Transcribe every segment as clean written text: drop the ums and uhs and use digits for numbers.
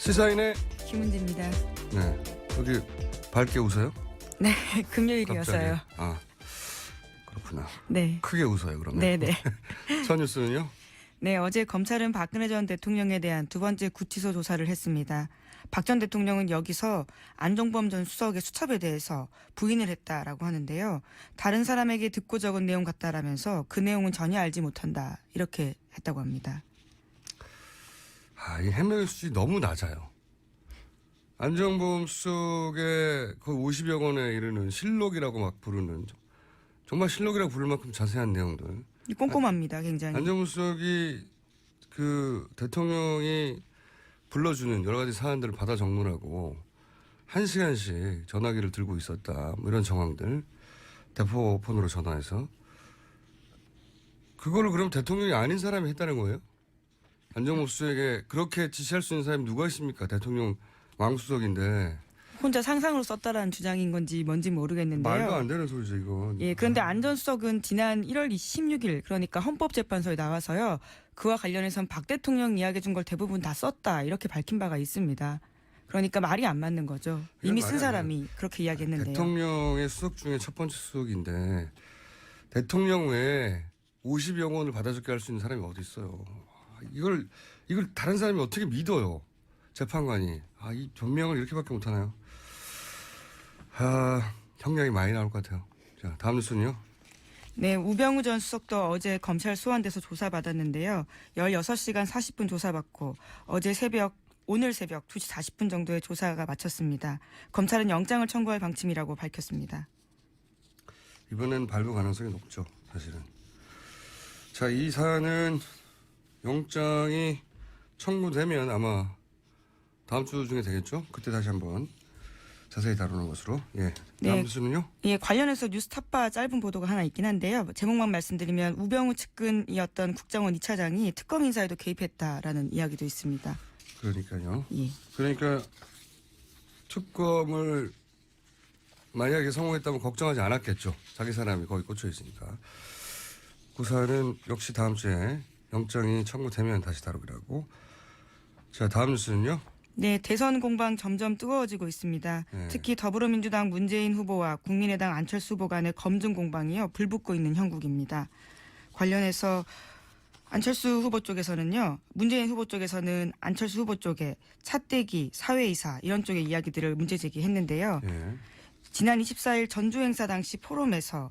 시사인의 김은지입니다. 네, 여기 밝게 웃어요? 네, 금요일이어서요. 아, 그렇구나. 네. 크게 웃어요, 그러면. 네네. 첫 뉴스는요? 네, 어제 검찰은 박근혜 전 대통령에 대한 두 번째 구치소 조사를 했습니다. 박 전 대통령은 여기서 안종범 전 수석의 수첩에 대해서 부인을 했다라고 하는데요. 다른 사람에게 듣고 적은 내용 같다라면서 그 내용은 전혀 알지 못한다. 이렇게 했다고 합니다. 아, 이 해명의 수준이 너무 낮아요. 안종범 수석의 거의 50여 권에 이르는 실록이라고 막 부르는, 정말 실록이라고 부를 만큼 자세한 내용들. 꼼꼼합니다, 굉장히. 안종범 수석이 그 대통령이 불러주는 여러 가지 사안들을 받아 적느라고 1시간씩 전화기를 들고 있었다. 뭐 이런 정황들. 대포폰으로 전화해서. 그거를 그럼 대통령이 아닌 사람이 했다는 거예요? 안종범 수석에게 그렇게 지시할 수 있는 사람이 누가 있습니까? 대통령 왕수석인데. 혼자 상상으로 썼다라는 주장인 건지 뭔지 모르겠는데요. 말도 안 되는 소리죠, 이건. 예, 그런데 안 전 수석은 지난 1월 16일 그러니까 헌법재판소에 나와서요. 그와 관련해서는 박 대통령 이야기해 준 걸 대부분 다 썼다 이렇게 밝힌 바가 있습니다. 그러니까 말이 안 맞는 거죠. 이미 쓴 사람이 그렇게 이야기했는데요. 대통령의 수석 중에 첫 번째 수석인데 대통령 외에 50여 원을 받아줄게 할 수 있는 사람이 어디 있어요. 이걸 다른 사람이 어떻게 믿어요. 재판관이. 아, 이 변명을 이렇게밖에 못하나요? 아, 형량이 많이 나올 것 같아요. 자, 다음 뉴스는요. 네, 우병우 전 수석도 어제 검찰 소환돼서 조사받았는데요. 16시간 40분 조사받고 오늘 새벽 2시 40분 정도에 조사가 마쳤습니다. 검찰은 영장을 청구할 방침이라고 밝혔습니다. 이번엔 발부 가능성이 높죠, 사실은. 자, 이 사안은 영장이 청구되면 아마 다음 주 중에 되겠죠? 그때 다시 한번 자세히 다루는 것으로. 예. 다음 네. 뉴스는요? 예, 관련해서 뉴스타파 짧은 보도가 하나 있긴 한데요. 제목만 말씀드리면 우병우 측근이었던 국정원 2차장이 특검 인사에도 개입했다라는 이야기도 있습니다. 그러니까요. 예. 그러니까 특검을 만약에 성공했다면 걱정하지 않았겠죠. 자기 사람이 거기 꽂혀 있으니까. 그 사안은 역시 다음 주에 영장이 청구되면 다시 다루기로 하고. 자, 다음 뉴스는요. 네, 대선 공방 점점 뜨거워지고 있습니다. 네. 특히 더불어민주당 문재인 후보와 국민의당 안철수 후보 간의 검증 공방이요. 불붙고 있는 형국입니다. 관련해서 안철수 후보 쪽에서는요. 문재인 후보 쪽에서는 안철수 후보 쪽에 차떼기, 사회이사 이런 쪽의 이야기들을 문제 제기했는데요. 예. 지난 24일 전주 행사 당시 포럼에서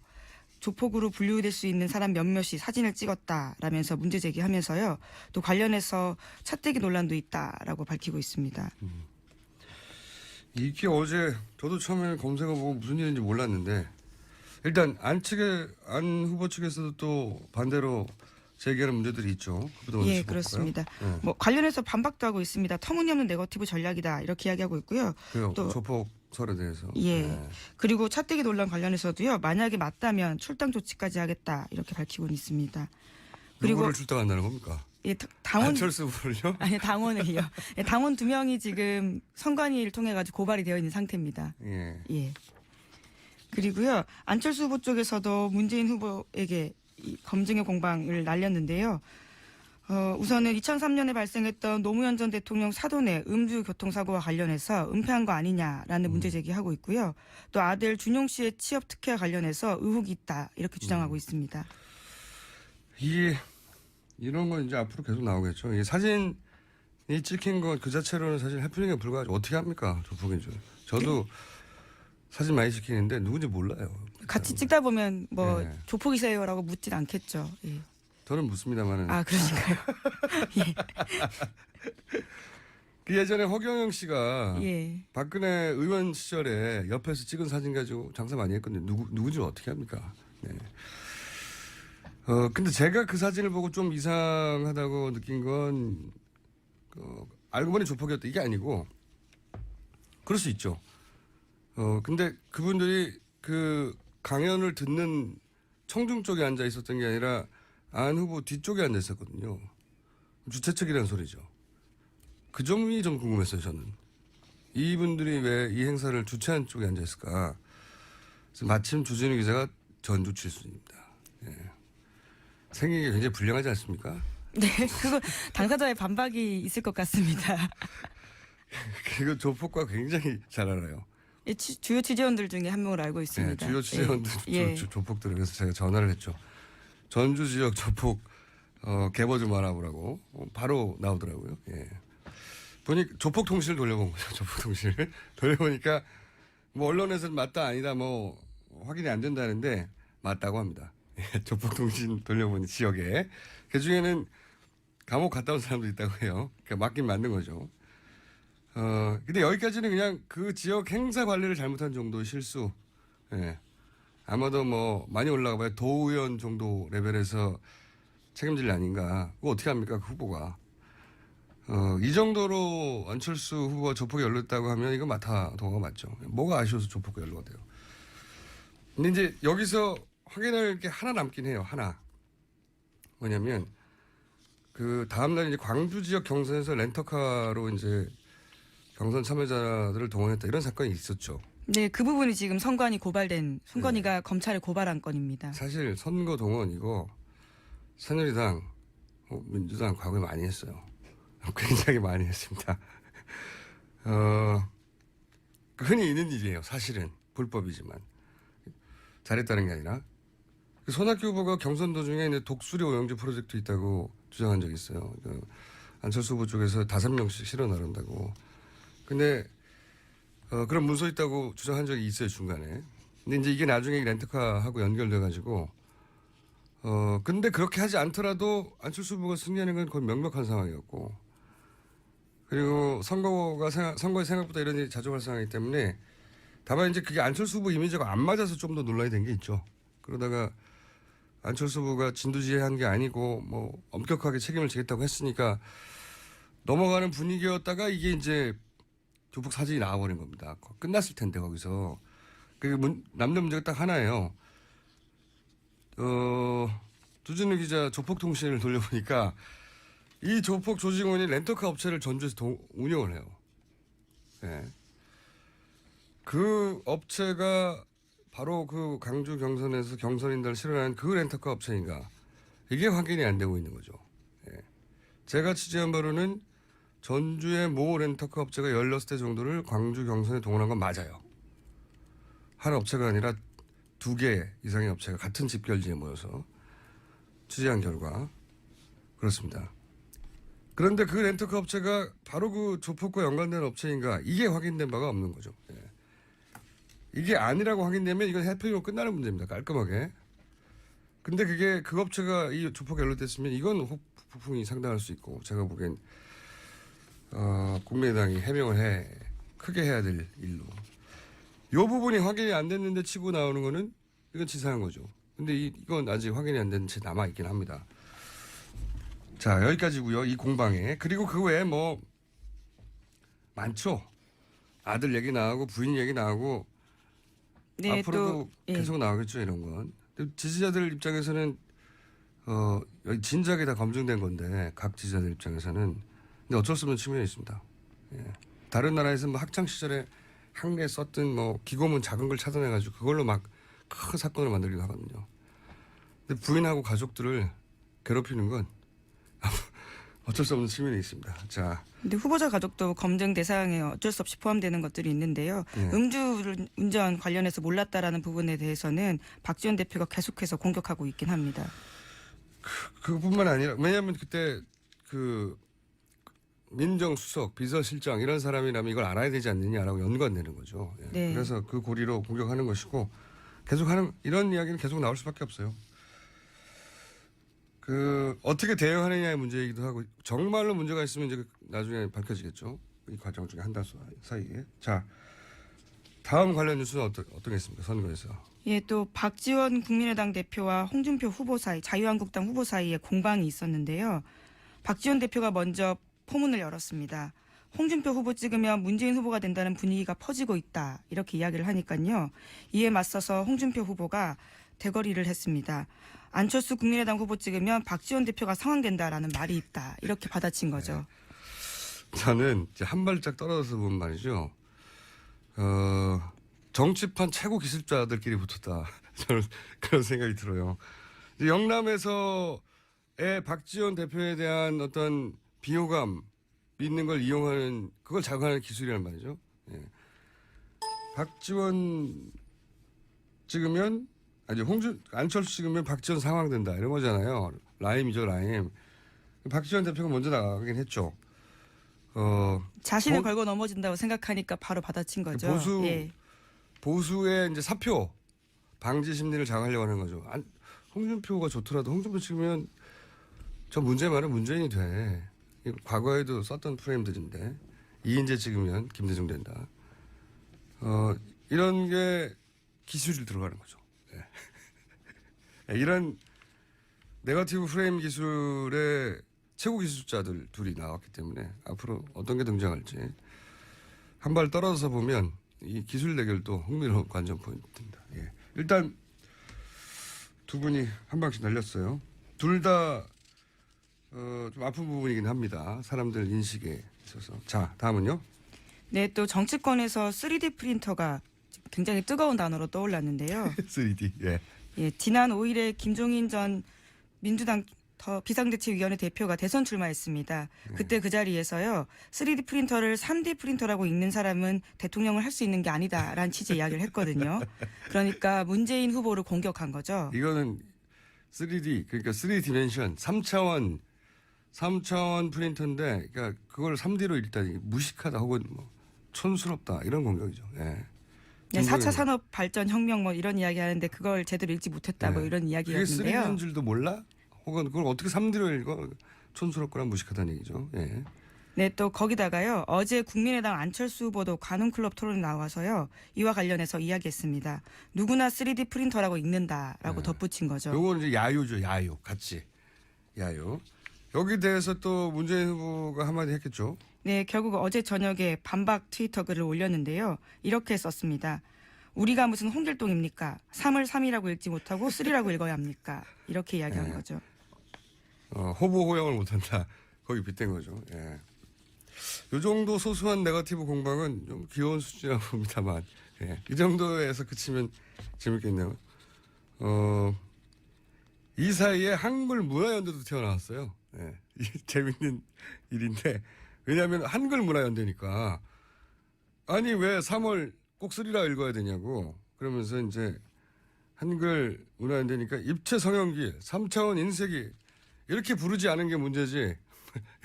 조폭으로 분류될 수 있는 사람 몇몇이 사진을 찍었다라면서 문제 제기하면서요. 또 관련해서 차떼기 논란도 있다라고 밝히고 있습니다. 이게 어제 저도 처음에 검색해보고 무슨 일인지 몰랐는데 일단 안 후보 측에서도 또 반대로 제기하는 문제들이 있죠. 예, 그렇습니다. 네. 뭐 관련해서 반박도 하고 있습니다. 터무니없는 네거티브 전략이다 이렇게 이야기하고 있고요. 또 조폭설에 대해서. 예. 네. 그리고 차떼기 논란 관련해서도요. 만약에 맞다면 출당 조치까지 하겠다 이렇게 밝히고는 있습니다. 그리고 누구를 출당한다는 겁니까? 예, 당원 안철수 후보를요? 아니 당원을요. 예, 당원 2명이 지금 선관위를 통해 가지고 고발이 되어 있는 상태입니다. 예. 예. 그리고요. 안철수 후보 쪽에서도 문재인 후보에게 이 검증의 공방을 날렸는데요. 우선은 2003년에 발생했던 노무현 전 대통령 사돈의 음주 교통사고와 관련해서 은폐한 거 아니냐라는 문제 제기하고 있고요. 또 아들 준용 씨의 취업 특혜와 관련해서 의혹이 있다 이렇게 주장하고 있습니다. 이런 건 이제 앞으로 계속 나오겠죠. 이 사진이 찍힌 것 그 자체로는 사실 해프닝에 불과하죠. 어떻게 합니까? 조폭인 줄. 저도 사진 많이 찍히는데 누군지 몰라요. 같이 찍다 보면 뭐 예. 조폭이세요라고 묻진 않겠죠. 예. 저는 묻습니다만은. 아, 그러니까요. 예. 그 예전에 허경영 씨가 예. 박근혜 의원 시절에 옆에서 찍은 사진 가지고 장사 많이 했거든요. 누군지 어떻게 합니까? 네. 근데 제가 그 사진을 보고 좀 이상하다고 느낀 건, 알고 보니 조폭이었다. 이게 아니고, 그럴 수 있죠. 근데 그분들이 그 강연을 듣는 청중 쪽에 앉아 있었던 게 아니라 안 후보 뒤쪽에 앉아 있었거든요. 주최 측이라는 소리죠. 그 점이 좀 궁금했어요, 저는. 이분들이 왜 이 행사를 주최한 쪽에 앉아 있을까? 마침 주진우 기자가 전주 출신입니다. 예. 생긴 게 굉장히 불량하지 않습니까? 네, 그거 당사자의 반박이 있을 것 같습니다. 그리고 조폭과 굉장히 잘 알아요. 주요 취재원들 중에 한 명을 알고 있습니다. 네, 주요 취재원들 예. 조폭들 그래서 제가 전화를 했죠. 전주 지역 조폭 개보 좀 알아보라고 바로 나오더라고요. 예. 보니 조폭 통신을 돌려본 거죠. 조폭 통신을 돌려보니까 뭐 언론에서는 맞다 아니다 뭐 확인이 안 된다는데 맞다고 합니다. 예, 조폭 통신 돌려보니 지역에 그 중에는 감옥 갔다 온 사람도 있다고 해요. 그러니까 맞긴 맞는 거죠. 근데 여기까지는 그냥 그 지역 행사 관리를 잘못한 정도의 실수. 예. 아마도 뭐 많이 올라가 봐야 도의원 정도 레벨에서 책임질 일 아닌가. 그거 어떻게 합니까? 그 후보가. 이 정도로 안철수 후보가 조폭에 연루했다고 하면 이거 도가 맞죠. 뭐가 아쉬워서 조폭에 연루가 돼요. 근데 이제 여기서 확인할 게 하나 남긴 해요. 하나. 뭐냐면 그 다음날 이제 광주 지역 경선에서 렌터카로 이제 경선 참여자들을 동원했다 이런 사건이 있었죠. 네, 그 부분이 지금 송건희가 검찰에 고발한 건입니다. 사실 선거 동원 이거 새누리당, 민주당 과거에 많이 했어요. 굉장히 많이 했습니다. 흔히 있는 일이에요. 사실은 불법이지만 잘했다는 게 아니라 손학규 후보가 경선 도중에 이제 독수리 오영주 프로젝트 있다고 주장한 적이 있어요. 안철수 후보 쪽에서 5명씩 실어 나른다고. 근데 그런 문서 있다고 주장한 적이 있어요 중간에. 근데 이제 이게 나중에 렌터카하고 연결돼가지고 근데 그렇게 하지 않더라도 안철수 후보가 승리하는 건 거의 명백한 상황이었고. 그리고 선거에 생각보다 이런 일이 자주 발생하기 때문에 다만 이제 그게 안철수 후보 이미지가 안 맞아서 좀 더 논란이 된 게 있죠. 그러다가 안철수 후보가 진두지휘한 게 아니고 뭐 엄격하게 책임을 지겠다고 했으니까 넘어가는 분위기였다가 이게 이제 조폭 사진이 나와버린 겁니다. 끝났을 텐데 거기서. 남는 문제가 딱 하나예요. 주진우 기자 조폭 통신을 돌려보니까 이 조폭 조직원이 렌터카 업체를 전주에서 운영을 해요. 네. 그 업체가 바로 그 강주 경선에서 경선인들을 실어낸 그 렌터카 업체인가. 이게 확인이 안 되고 있는 거죠. 네. 제가 취재한 바로는 전주의 모 렌터카 업체가 16대 정도를 광주 경선에 동원한 건 맞아요. 한 업체가 아니라 2개 이상의 업체가 같은 집결지에 모여서 취재한 결과 그렇습니다. 그런데 그 렌터카 업체가 바로 그 조폭과 연관된 업체인가 이게 확인된 바가 없는 거죠. 예. 이게 아니라고 확인되면 이건 해프닝으로 끝나는 문제입니다. 깔끔하게. 근데 그게 그 업체가 이 조폭에 연루됐으면 이건 후폭풍이 상당할 수 있고 제가 보기엔 국민의당이 해명을 크게 해야 될 일로. 이 부분이 확인이 안 됐는데 치고 나오는 거는 이건 치사한 거죠. 근데 이건 아직 확인이 안 된 채 남아있긴 합니다. 자, 여기까지고요. 이 공방에. 그리고 그 외에 뭐 많죠. 아들 얘기 나오고 부인 얘기 나오고 네, 앞으로도 계속 나오겠죠. 이런 건. 지지자들 입장에서는 여기 진작에 다 검증된 건데 각 지지자들 입장에서는 근데 어쩔 수 없는 측면이 있습니다. 예. 다른 나라에서는 뭐 학창 시절에 학내에 썼던 뭐 기고문 작은 걸 찾아내가지고 그걸로 막 큰 사건을 만들기도 하거든요. 근데 부인하고 가족들을 괴롭히는 건 어쩔 수 없는 측면이 있습니다. 자. 근데 후보자 가족도 검증 대상에 어쩔 수 없이 포함되는 것들이 있는데요. 네. 음주운전 관련해서 몰랐다라는 부분에 대해서는 박지원 대표가 계속해서 공격하고 있긴 합니다. 그뿐만 아니라 왜냐하면 그때 그 민정수석, 비서실장 이런 사람이라면 이걸 알아야 되지 않느냐라고 연관되는 거죠. 예. 네. 그래서 그 고리로 공격하는 것이고 계속하는 이런 이야기는 계속 나올 수밖에 없어요. 어떻게 대응하느냐의 문제이기도 하고 정말로 문제가 있으면 이제 나중에 밝혀지겠죠. 이 과정 중에 한 달 사이에. 자, 다음 관련 뉴스는 어떻겠습니까? 선거에서. 예, 또 박지원 국민의당 대표와 홍준표 후보 사이, 자유한국당 후보 사이에 공방이 있었는데요. 박지원 대표가 먼저 포문을 열었습니다. 홍준표 후보 찍으면 문재인 후보가 된다는 분위기가 퍼지고 있다. 이렇게 이야기를 하니까요. 이에 맞서서 홍준표 후보가 대거리를 했습니다. 안철수 국민의당 후보 찍으면 박지원 대표가 상황된다라는 말이 있다. 이렇게 받아친 거죠. 네. 저는 이제 한 발짝 떨어져서 본 말이죠. 정치판 최고 기술자들끼리 붙었다. 저는 그런 생각이 들어요. 영남에서의 박지원 대표에 대한 어떤 비호감 믿는 걸 이용하는 그걸 자극하는 기술이란 말이죠. 예. 박지원 찍으면 아니 안철수 찍으면 박지원 상황된다 이런 거잖아요. 라임이죠 라임. 박지원 대표가 먼저 나가긴 했죠. 자신을 걸고 넘어진다고 생각하니까 바로 받아친 거죠. 보수의 이제 사표 방지 심리를 자극하려고 하는 거죠. 홍준표가 좋더라도 홍준표 찍으면 저 문제 많은 문재인이 돼. 과거에도 썼던 프레임들인데 이인재 찍으면 김대중 된다. 이런 게 기술이 들어가는 거죠. 네. 이런 네거티브 프레임 기술의 최고 기술자들 둘이 나왔기 때문에 앞으로 어떤 게 등장할지 한 발 떨어져서 보면 이 기술 대결도 흥미로운 관전 포인트입니다. 예. 일단 두 분이 한 방씩 날렸어요. 둘 다 좀 아픈 부분이긴 합니다. 사람들 인식에 있어서. 자, 다음은요. 네, 또 정치권에서 3D 프린터가 굉장히 뜨거운 단어로 떠올랐는데요. 3D. 예. 예, 지난 5일에 김종인 전 민주당 비상대책위원회 대표가 대선 출마했습니다. 그때 그 자리에서요. 3D 프린터를 3D 프린터라고 읽는 사람은 대통령을 할 수 있는 게 아니다라는 취지의 이야기를 했거든요. 그러니까 문재인 후보를 공격한 거죠. 이거는 3D 그러니까 3디멘션 3차원 프린터인데 그러니까 그걸 3D로 읽다니 무식하다 혹은 뭐 촌스럽다 이런 공격이죠. 예. 네, 4차 산업 발전 혁명 뭐 이런 이야기 하는데 그걸 제대로 읽지 못했다 뭐 이런 이야기였는데요. 그게 3D인 줄도 몰라? 혹은 그걸 어떻게 3D로 읽어? 촌스럽거나 무식하다는 얘기죠. 예. 네, 또 거기다가요. 어제 국민의당 안철수 후보도 관훈클럽 토론에 나와서요. 이와 관련해서 이야기했습니다. 누구나 3D 프린터라고 읽는다라고 덧붙인 거죠. 요건 이제 야유죠. 야유. 같이. 야유. 여기 대해서 또 문재인 후보가 한마디 했겠죠. 네, 결국 어제 저녁에 반박 트위터 글을 올렸는데요. 이렇게 썼습니다. 우리가 무슨 홍길동입니까? 3을 3이라고 읽지 못하고 3라고 읽어야 합니까? 이렇게 이야기한 거죠. 호보 호영을 못한다. 거기 빗댄 거죠. 예. 이 정도 소소한 네거티브 공방은 좀 귀여운 수준이라고 봅니다만, 예. 이 정도에서 그치면 재밌겠네요. 이 사이에 한글 문화연대도 튀어나왔어요. 예. 이게 재밌는 일인데, 왜냐하면 한글 문화연대니까, 아니, 왜 3월 꼭 3라 읽어야 되냐고, 그러면서 이제 한글 문화연대니까 입체 성형기, 3차원 인쇄기, 이렇게 부르지 않은 게 문제지.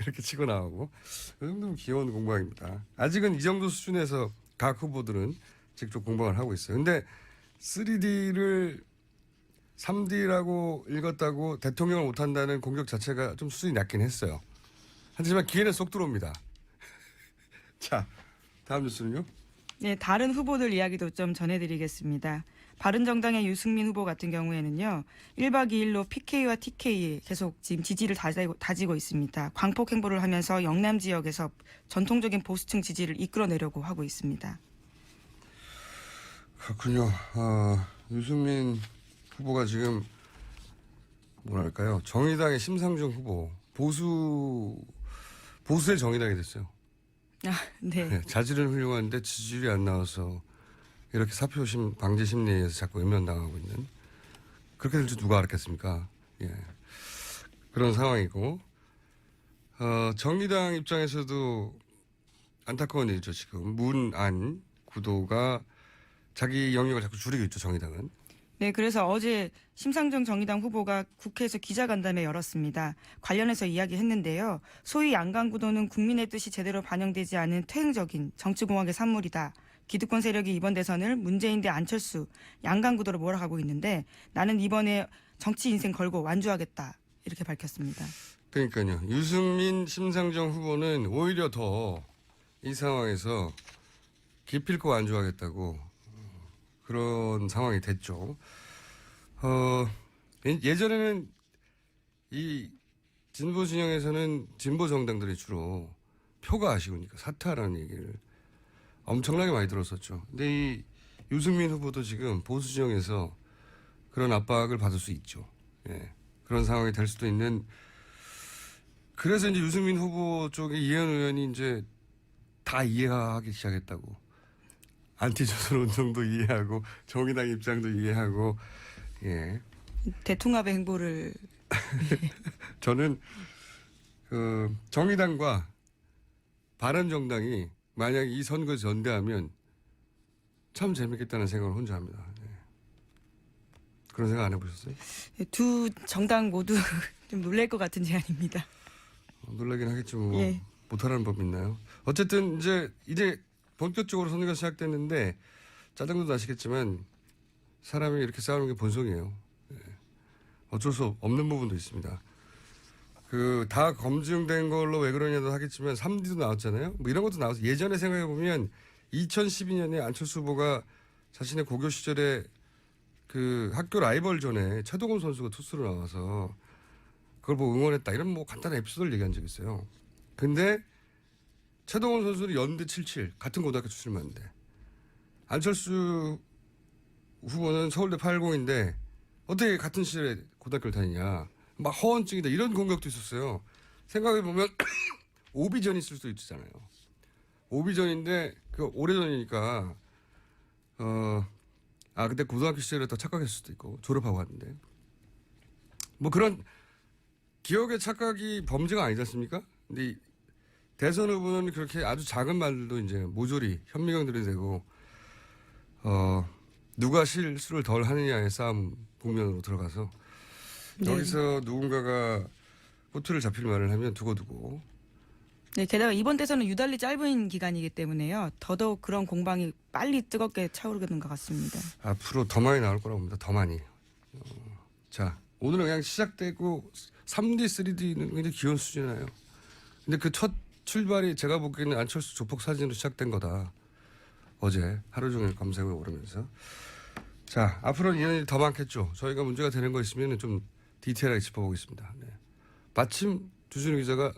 이렇게 치고 나오고. 이 정도면 귀여운 공방입니다. 아직은 이 정도 수준에서 각 후보들은 직접 공방을 하고 있어요. 근데 3D를 3D라고 읽었다고 대통령을 못한다는 공격 자체가 좀 수준이 낮긴 했어요. 하지만 기회는 쏙 들어옵니다. 자, 다음 뉴스는요? 네, 다른 후보들 이야기도 좀 전해드리겠습니다. 바른정당의 유승민 후보 같은 경우에는요. 1박 2일로 PK와 TK에 계속 지금 지지를 다지고 있습니다. 광폭 행보를 하면서 영남 지역에서 전통적인 보수층 지지를 이끌어내려고 하고 있습니다. 그렇군요. 유승민 후보가 지금 뭐랄까요. 정의당의 심상정 후보. 보수의 정의당이 됐어요. 네. 네, 자질은 훌륭한데 지지율이 안 나와서 이렇게 사표 방지 심리에서 자꾸 외면당하고 있는 그렇게 될 줄 누가 알았겠습니까? 예. 그런 상황이고 정의당 입장에서도 안타까운 일이죠. 지금 문안 구도가 자기 영역을 자꾸 줄이고 있죠. 정의당은. 네, 그래서 어제 심상정 정의당 후보가 국회에서 기자간담회 열었습니다. 관련해서 이야기했는데요. 소위 양강구도는 국민의 뜻이 제대로 반영되지 않은 퇴행적인 정치공학의 산물이다. 기득권 세력이 이번 대선을 문재인 대 안철수 양강구도로 몰아가고 있는데 나는 이번에 정치 인생 걸고 완주하겠다. 이렇게 밝혔습니다. 그러니까요. 유승민, 심상정 후보는 오히려 더 이 상황에서 기필코 완주하겠다고 그런 상황이 됐죠. 예전에는 이 진보 진영에서는 진보 정당들이 주로 표가 아쉬우니까 사퇴하라는 얘기를 엄청나게 많이 들었었죠. 근데 이 유승민 후보도 지금 보수 진영에서 그런 압박을 받을 수 있죠. 예. 그런 상황이 될 수도 있는. 그래서 이제 유승민 후보 쪽에 이해은 의원이 이제 다 이해하기 시작했다고. 안티조선 운동도 이해하고 정의당 입장도 이해하고. 예. 대통합의 행보를. 저는 정의당과 바른정당이 만약 이 선거에서 연대하면 참 재밌겠다는 생각을 혼자 합니다. 네. 그런 생각 안 해보셨어요? 두 정당 모두 좀 놀랄 것 같은 제안입니다. 놀라긴 하겠죠. 뭐 예. 못하라는 법이 있나요? 어쨌든 이제 본격적으로 선거가 시작됐는데 짜증도 나시겠지만 사람이 이렇게 싸우는 게 본성이에요. 예. 어쩔 수 없는 부분도 있습니다. 다 검증된 걸로 왜 그러냐도 하겠지만 3D도 나왔잖아요. 뭐 이런 것도 나와서 예전에 생각해 보면 2012년에 안철수 후보가 자신의 고교 시절에 학교 라이벌전에 최동원 선수가 투수로 나와서 그걸 보고 응원했다. 이런 뭐 간단한 에피소드를 얘기한 적이 있어요. 근데 최동원 선수는 연대 77 같은 고등학교 출신인데 안철수 후보는 서울대 80인데 어떻게 같은 시절에 고등학교를 다니냐. 막 허언증이다 이런 공격도 있었어요. 생각해보면 오비전이 있을 수도 있잖아요. 오비전인데 오래전이니까 그때 고등학교 시절에 더 착각했을 수도 있고 졸업하고 왔는데 뭐 그런 기억의 착각이 범죄가 아니지 않습니까? 근데 이 대선 후보는 그렇게 아주 작은 말도 이제 모조리 현미경들이 되고 누가 실수를 덜 하느냐의 싸움 국면으로 들어가서 네. 여기서 누군가가 호투를 잡힐 말을 하면 두고두고. 네, 게다가 이번 대선은 유달리 짧은 기간이기 때문에요. 더더욱 그런 공방이 빨리 뜨겁게 차오르는 것 같습니다. 앞으로 더 많이 나올 거라고 봅니다. 더 많이. 자, 오늘은 그냥 시작되고 3D, 3D는 굉장히 귀여운 수준이에요. 근데 그 첫 출발이 제가 보기에는 안철수 조폭 사진으로 시작된 거다. 어제 하루 종일 검색을 오르면서. 자, 앞으로는 이런 일이 더 많겠죠. 저희가 문제가 되는 거 있으면 좀 디테일하게 짚어보겠습니다. 네. 마침 주진우 기자가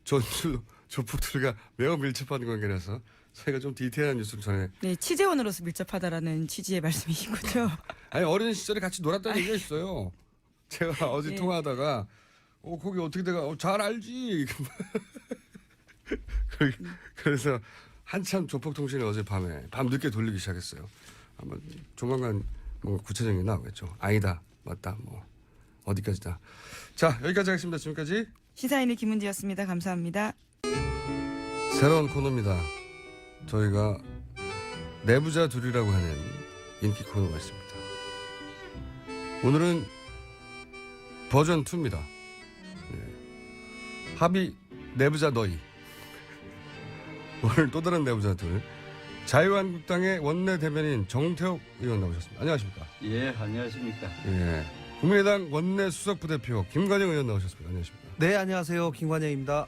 전주 조폭들과 매우 밀접한 관계라서 저희가 좀 디테일한 뉴스를 전해. 네, 취재원으로서 밀접하다라는 취지의 말씀이시군요. 아니 어린 시절에 같이 놀았다는 얘기가 있어요. 제가 어제 예. 통화하다가 거기 어떻게 돼가 잘 알지. 그래서 한참 조폭통신을 어제 밤 늦게 돌리기 시작했어요. 아마 조만간 뭐 구체적인 게 나오겠죠. 아니다, 맞다, 뭐 어디까지다. 자, 여기까지 하겠습니다. 지금까지 시사인의 김은지였습니다. 감사합니다. 새로운 코너입니다. 저희가 내부자 둘이라고 하는 인기 코너가 있습니다. 오늘은 버전 2입니다. 네. 합의 내부자 너희. 오늘 또 다른 내부자 둘. 자유한국당의 원내 대변인 정태욱 의원 나오셨습니다. 안녕하십니까? 예, 안녕하십니까? 예. 국민의당 원내 수석부대표 김관영 의원 나오셨습니다. 안녕하십니까? 네, 안녕하세요. 김관영입니다.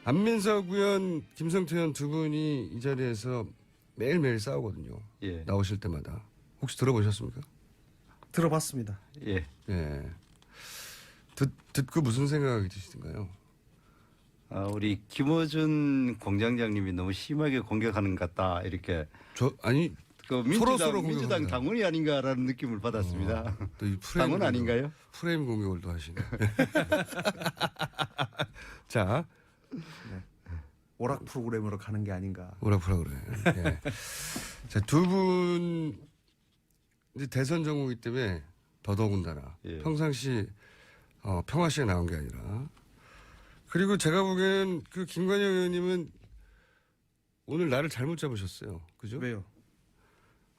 안민석 의원, 김성태 의원 두 분이 이 자리에서 매일매일 싸우거든요. 예, 나오실 때마다. 혹시 들어보셨습니까? 들어봤습니다. 예. 예. 듣고 무슨 생각이 드시던가요? 우리 김어준 공장장님이 너무 심하게 공격하는 것 같다 이렇게 아니 그 서로 민주당 공격합니다. 당원이 아닌가라는 느낌을 받았습니다. 또 이 프레임 당원 아닌가요? 프레임 공격을 또 하시네. 자, 오락 프로그램으로 가는 게 아닌가. 뭐라 그래. 예. 자, 두 분 이제 대선 전국이기 때문에 더더군다나 예. 평상시 평화시에 나온 게 아니라 그리고 제가 보기에는 그 김관영 의원님은 오늘 나를 잘못 잡으셨어요. 그죠? 왜요?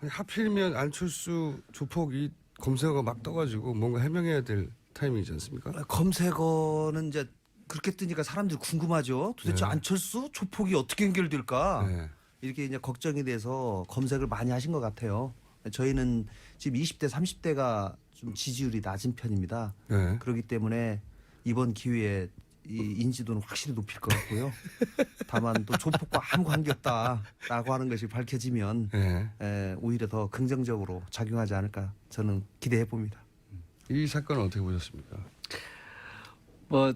아니, 하필이면 안철수 조폭이 검색어가 막 떠가지고 뭔가 해명해야 될 타이밍이지 않습니까? 검색어는 이제 그렇게 뜨니까 사람들이 궁금하죠. 도대체 네. 안철수 조폭이 어떻게 연결될까? 네. 이렇게 이제 걱정이 돼서 검색을 많이 하신 것 같아요. 저희는 지금 20대, 30대가 좀 지지율이 낮은 편입니다. 네. 그렇기 때문에 이번 기회에 이 인지도는 확실히 높일 것 같고요. 다만 또 조폭과 아무 관계없다라고 하는 것이 밝혀지면 네. 오히려 더 긍정적으로 작용하지 않을까 저는 기대해 봅니다. 이 사건은 어떻게 보셨습니까? 뭐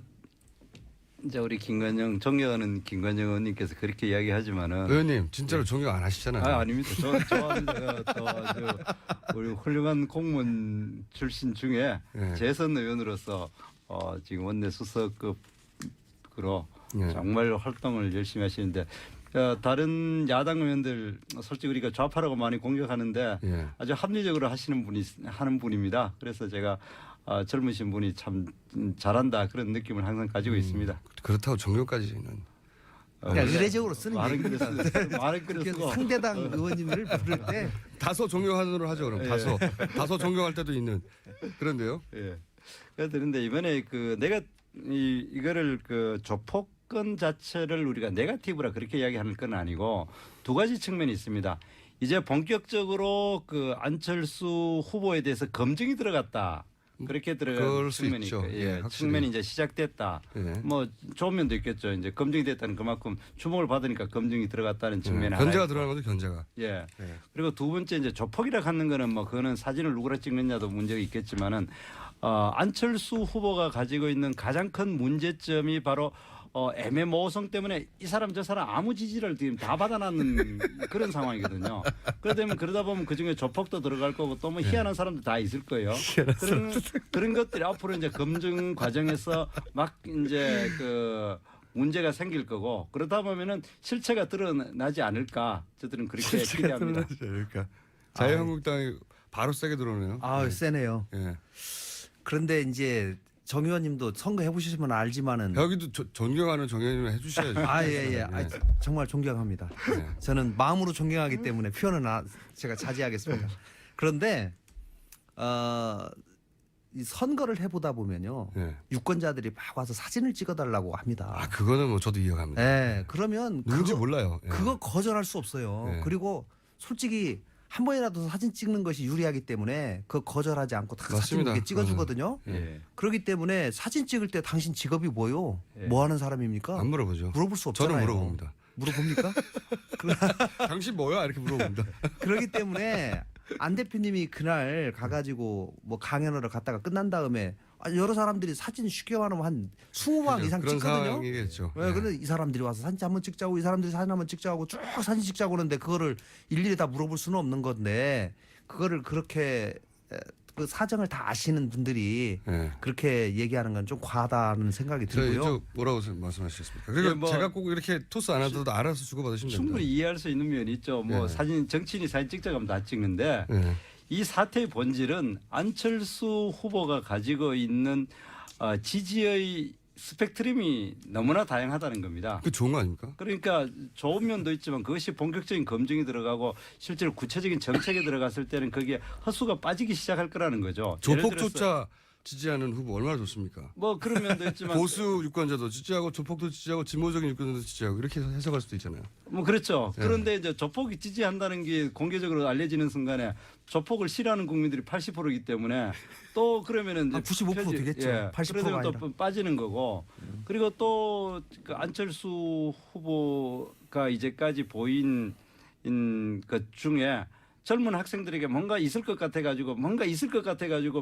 이제 우리 존경하는 김관영 의원님께서 그렇게 이야기하지만은 의원님 진짜로 존경 안 하시잖아요. 아닙니다. 저는 제가 또 아주 우리 훌륭한 공무원 출신 중에 네. 재선 의원으로서 지금 원내 수석급으로 네. 정말 활동을 열심히 하시는데 다른 야당 의원들 솔직히 우리가 좌파라고 많이 공격하는데 예. 아주 합리적으로 하는 분입니다. 그래서 제가 젊으신 분이 참 잘한다 그런 느낌을 항상 가지고 있습니다. 그렇다고 존경까지는 그냥 의례적으로 쓰는 말은 얘기입니다. 말은 그래 쓰고 상대당 의원님을 부를 때 다소 존경하는 하죠 그럼 다소 존경할 때도 있는 그런데요. 예. 그런데 이번에 그 내가 이거를 그 조폭건 자체를 우리가 네거티브라 그렇게 이야기하는 건 아니고 두 가지 측면이 있습니다. 이제 본격적으로 그 안철수 후보에 대해서 검증이 들어갔다. 그렇게 그럴 들어간 수 측면이 있죠. 있고, 예, 예, 확실히. 측면이 이제 시작됐다. 예. 뭐 좋은 면도 있겠죠. 이제 검증이 됐다는 그만큼 주목을 받으니까 검증이 들어갔다는 측면이 하나 견제가 있고. 들어가는 거죠 견제가. 예. 예. 그리고 두 번째 이제 조폭이라 하는 거는 뭐 그거는 사진을 누구라 찍느냐도 문제가 있겠지만은 안철수 후보가 가지고 있는 가장 큰 문제점이 바로 애매모호성 때문에 이 사람 저 사람 아무 지지를 지금 다 받아놨는 그런 상황이거든요. 그러다 보면 그중에 조폭도 들어갈 거고 또 뭐 희한한 사람도 다 있을 거예요. 그런 것들이 앞으로 이제 검증 과정에서 막 이제 그 문제가 생길 거고 그러다 보면은 실체가 드러나지 않을까 저들은 그렇게 기대합니다. 그러니까 자유한국당이 바로 세게 들어오네요. 아 세네요. 예. 그런데 이제 정 의원님도 선거 해보시면 알지만은 여기도 존경하는 정 의원님 해주셔야죠. 예. 정말 존경합니다. 네. 저는 마음으로 존경하기 때문에 표현은 제가 자제하겠습니다. 그런데 이 선거를 해보다 보면요, 네. 유권자들이 막 와서 사진을 찍어달라고 합니다. 아 그거는 뭐 저도 이해갑니다. 네, 그러면 누군지 몰라요. 예. 그거 거절할 수 없어요. 네. 그리고 솔직히 한 번이라도 사진 찍는 것이 유리하기 때문에 그거 거절하지 않고 다 사진 맞습니다. 이렇게 찍어주거든요. 예. 그렇기 때문에 사진 찍을 때 당신 직업이 뭐요? 뭐 하는 사람입니까? 안 물어보죠. 물어볼 수 없잖아요. 저는 물어봅니다. 물어봅니까? 당신 뭐야 이렇게 물어봅니다. 그렇기 때문에 안 대표님이 그날 가가지고 뭐 강연을 갔다가 끝난 다음에 여러 사람들이 사진 쉽게 말하면 한 20방 이상 그런 찍거든요. 상황이겠죠. 왜? 근데 이 사람들이 와서 사진 한번 찍자고 이 사람들이 사진 한번 찍자고 쭉 사진 찍자고 그러는데 그거를 일일이 다 물어볼 수는 없는 건데 그거를 그렇게 그 사정을 다 아시는 분들이 예. 그렇게 얘기하는 건 좀 과하다는 생각이 저희 들고요. 저 뭐라고 말씀하시겠습니까? 그리고 예, 뭐 제가 꼭 이렇게 토스 안 하더라도 알아서 주고받으시면 됩니다. 충분히 이해할 수 있는 면이 있죠. 뭐 예. 사진 정치인이 사진 찍자고 하면 다 찍는데 예. 이 사태의 본질은 안철수 후보가 가지고 있는 지지의 스펙트럼이 너무나 다양하다는 겁니다. 그 좋은 거 아닙니까? 그러니까 좋은 면도 있지만 그것이 본격적인 검증이 들어가고 실제로 구체적인 정책에 들어갔을 때는 거기에 헛수가 빠지기 시작할 거라는 거죠. 예를 들어서 조폭조차 지지하는 후보 얼마나 좋습니까? 뭐 그런 면도 있지만 보수 유권자도 지지하고 조폭도 지지하고 진보적인 유권자도 지지하고 이렇게 해석할 수도 있잖아요. 뭐 그렇죠. 예. 그런데 이제 조폭이 지지한다는 게 공개적으로 알려지는 순간에 조폭을 싫어하는 국민들이 80%이기 때문에 또 그러면은 이제 95% 되겠죠. 80% 가 그러면 또 아니라. 빠지는 거고 그리고 또 그 안철수 후보가 이제까지 보인 것 중에 젊은 학생들에게 뭔가 있을 것 같아 가지고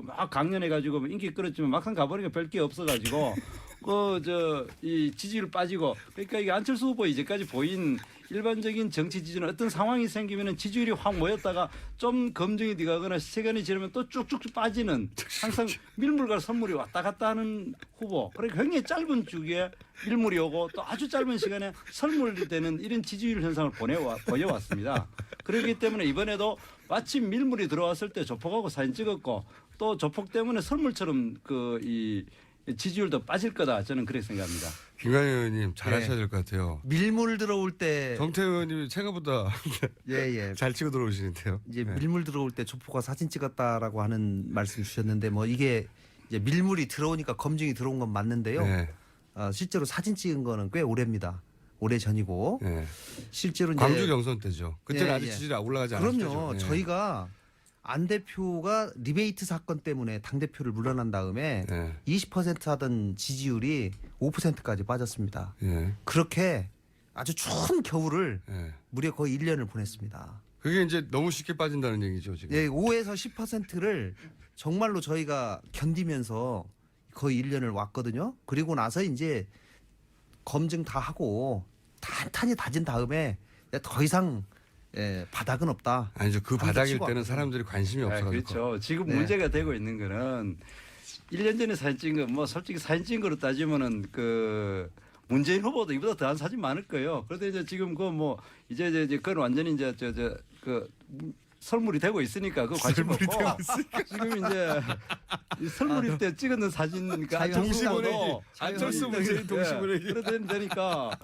막 강연해 가지고 인기 끌었지만 막상 가보니까 별 게 없어 가지고 이 지지율 빠지고 그러니까 이게 안철수 후보 이제까지 보인 일반적인 정치 지지는 어떤 상황이 생기면은 지지율이 확 모였다가 좀 검증이 돼가거나 시간이 지나면 또 쭉쭉 빠지는 항상 밀물과 선물이 왔다 갔다 하는 후보. 그러니까 굉장히 짧은 주기에 밀물이 오고 또 아주 짧은 시간에 선물이 되는 이런 지지율 현상을 보여왔습니다. 그렇기 때문에 이번에도 마침 밀물이 들어왔을 때 조폭하고 사진 찍었고 또 조폭 때문에 선물처럼 이 지지율도 빠질 거다 저는 그렇게 생각합니다. 김관희 의원님 잘하셔야 될 것 같아요. 밀물 들어올 때 정태현 의원님이 생각보다 예. 잘 치고 들어오시는데요. 이제 네. 밀물 들어올 때 조폭가 사진 찍었다라고 하는 말씀 주셨는데 뭐 이게 이제 밀물이 들어오니까 검증이 들어온 건 맞는데요. 네. 실제로 사진 찍은 거는 꽤 오래입니다. 오래 전이고 네. 실제로 이제 광주 경선 때죠. 그때는 예, 아직 예. 지지율이 올라가지 않았죠. 그럼요. 저희가 안 대표가 리베이트 사건 때문에 당 대표를 물러난 다음에 20% 하던 지지율이 5%까지 빠졌습니다. 그렇게 아주 추운 겨울을 무려 거의 1년을 보냈습니다. 그게 이제 너무 쉽게 빠진다는 얘기죠 지금. 예, 5에서 10%를 정말로 저희가 견디면서 거의 1년을 왔거든요. 그리고 나서 이제 검증 다 하고 탄탄히 다진 다음에 더 이상 바닥은 없다. 아니죠. 그 한번 바닥일 치고 때는 왔거든요. 사람들이 관심이 없어가지고. 그렇죠. 지금 네. 문제가 되고 있는 거는 1년 전에 사진 찍은 거 뭐 솔직히 사진 찍은 거로 따지면은 그 문재인 후보도 이보다 더한 사진 많을 거예요. 그런데 이제 지금 그 뭐 이제 그건 완전히 이제 그 설물이 되고 있으니까 그 관심 없고 지금 이제 이 설물일 때 찍었는 사진 그러니까 동시보내기. 안철수 문재인 동시보내기. 그러다 되니까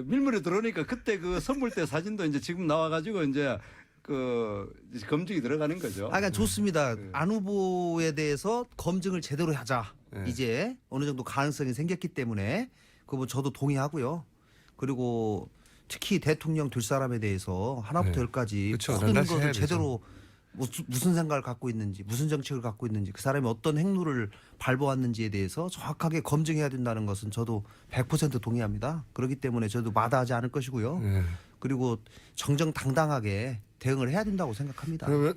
밀물에 들어오니까 그때 그 선물 때 사진도 이제 지금 나와가지고 이제 그 검증이 들어가는 거죠. 그러니까 좋습니다. 안 후보에 대해서 검증을 제대로 하자. 네. 이제 어느 정도 가능성이 생겼기 때문에 그거 뭐 저도 동의하고요. 그리고 특히 대통령 될 사람에 대해서 하나부터 네. 열까지 그쵸. 모든 낱낱이 것을 해야죠. 제대로 무슨 생각을 갖고 있는지, 무슨 정책을 갖고 있는지, 그 사람이 어떤 행로를 밟아왔는지에 대해서 정확하게 검증해야 된다는 것은 저도 100% 동의합니다. 그렇기 때문에 저도 마다하지 않을 것이고요. 네. 그리고 정정당당하게 대응을 해야 된다고 생각합니다. 그러면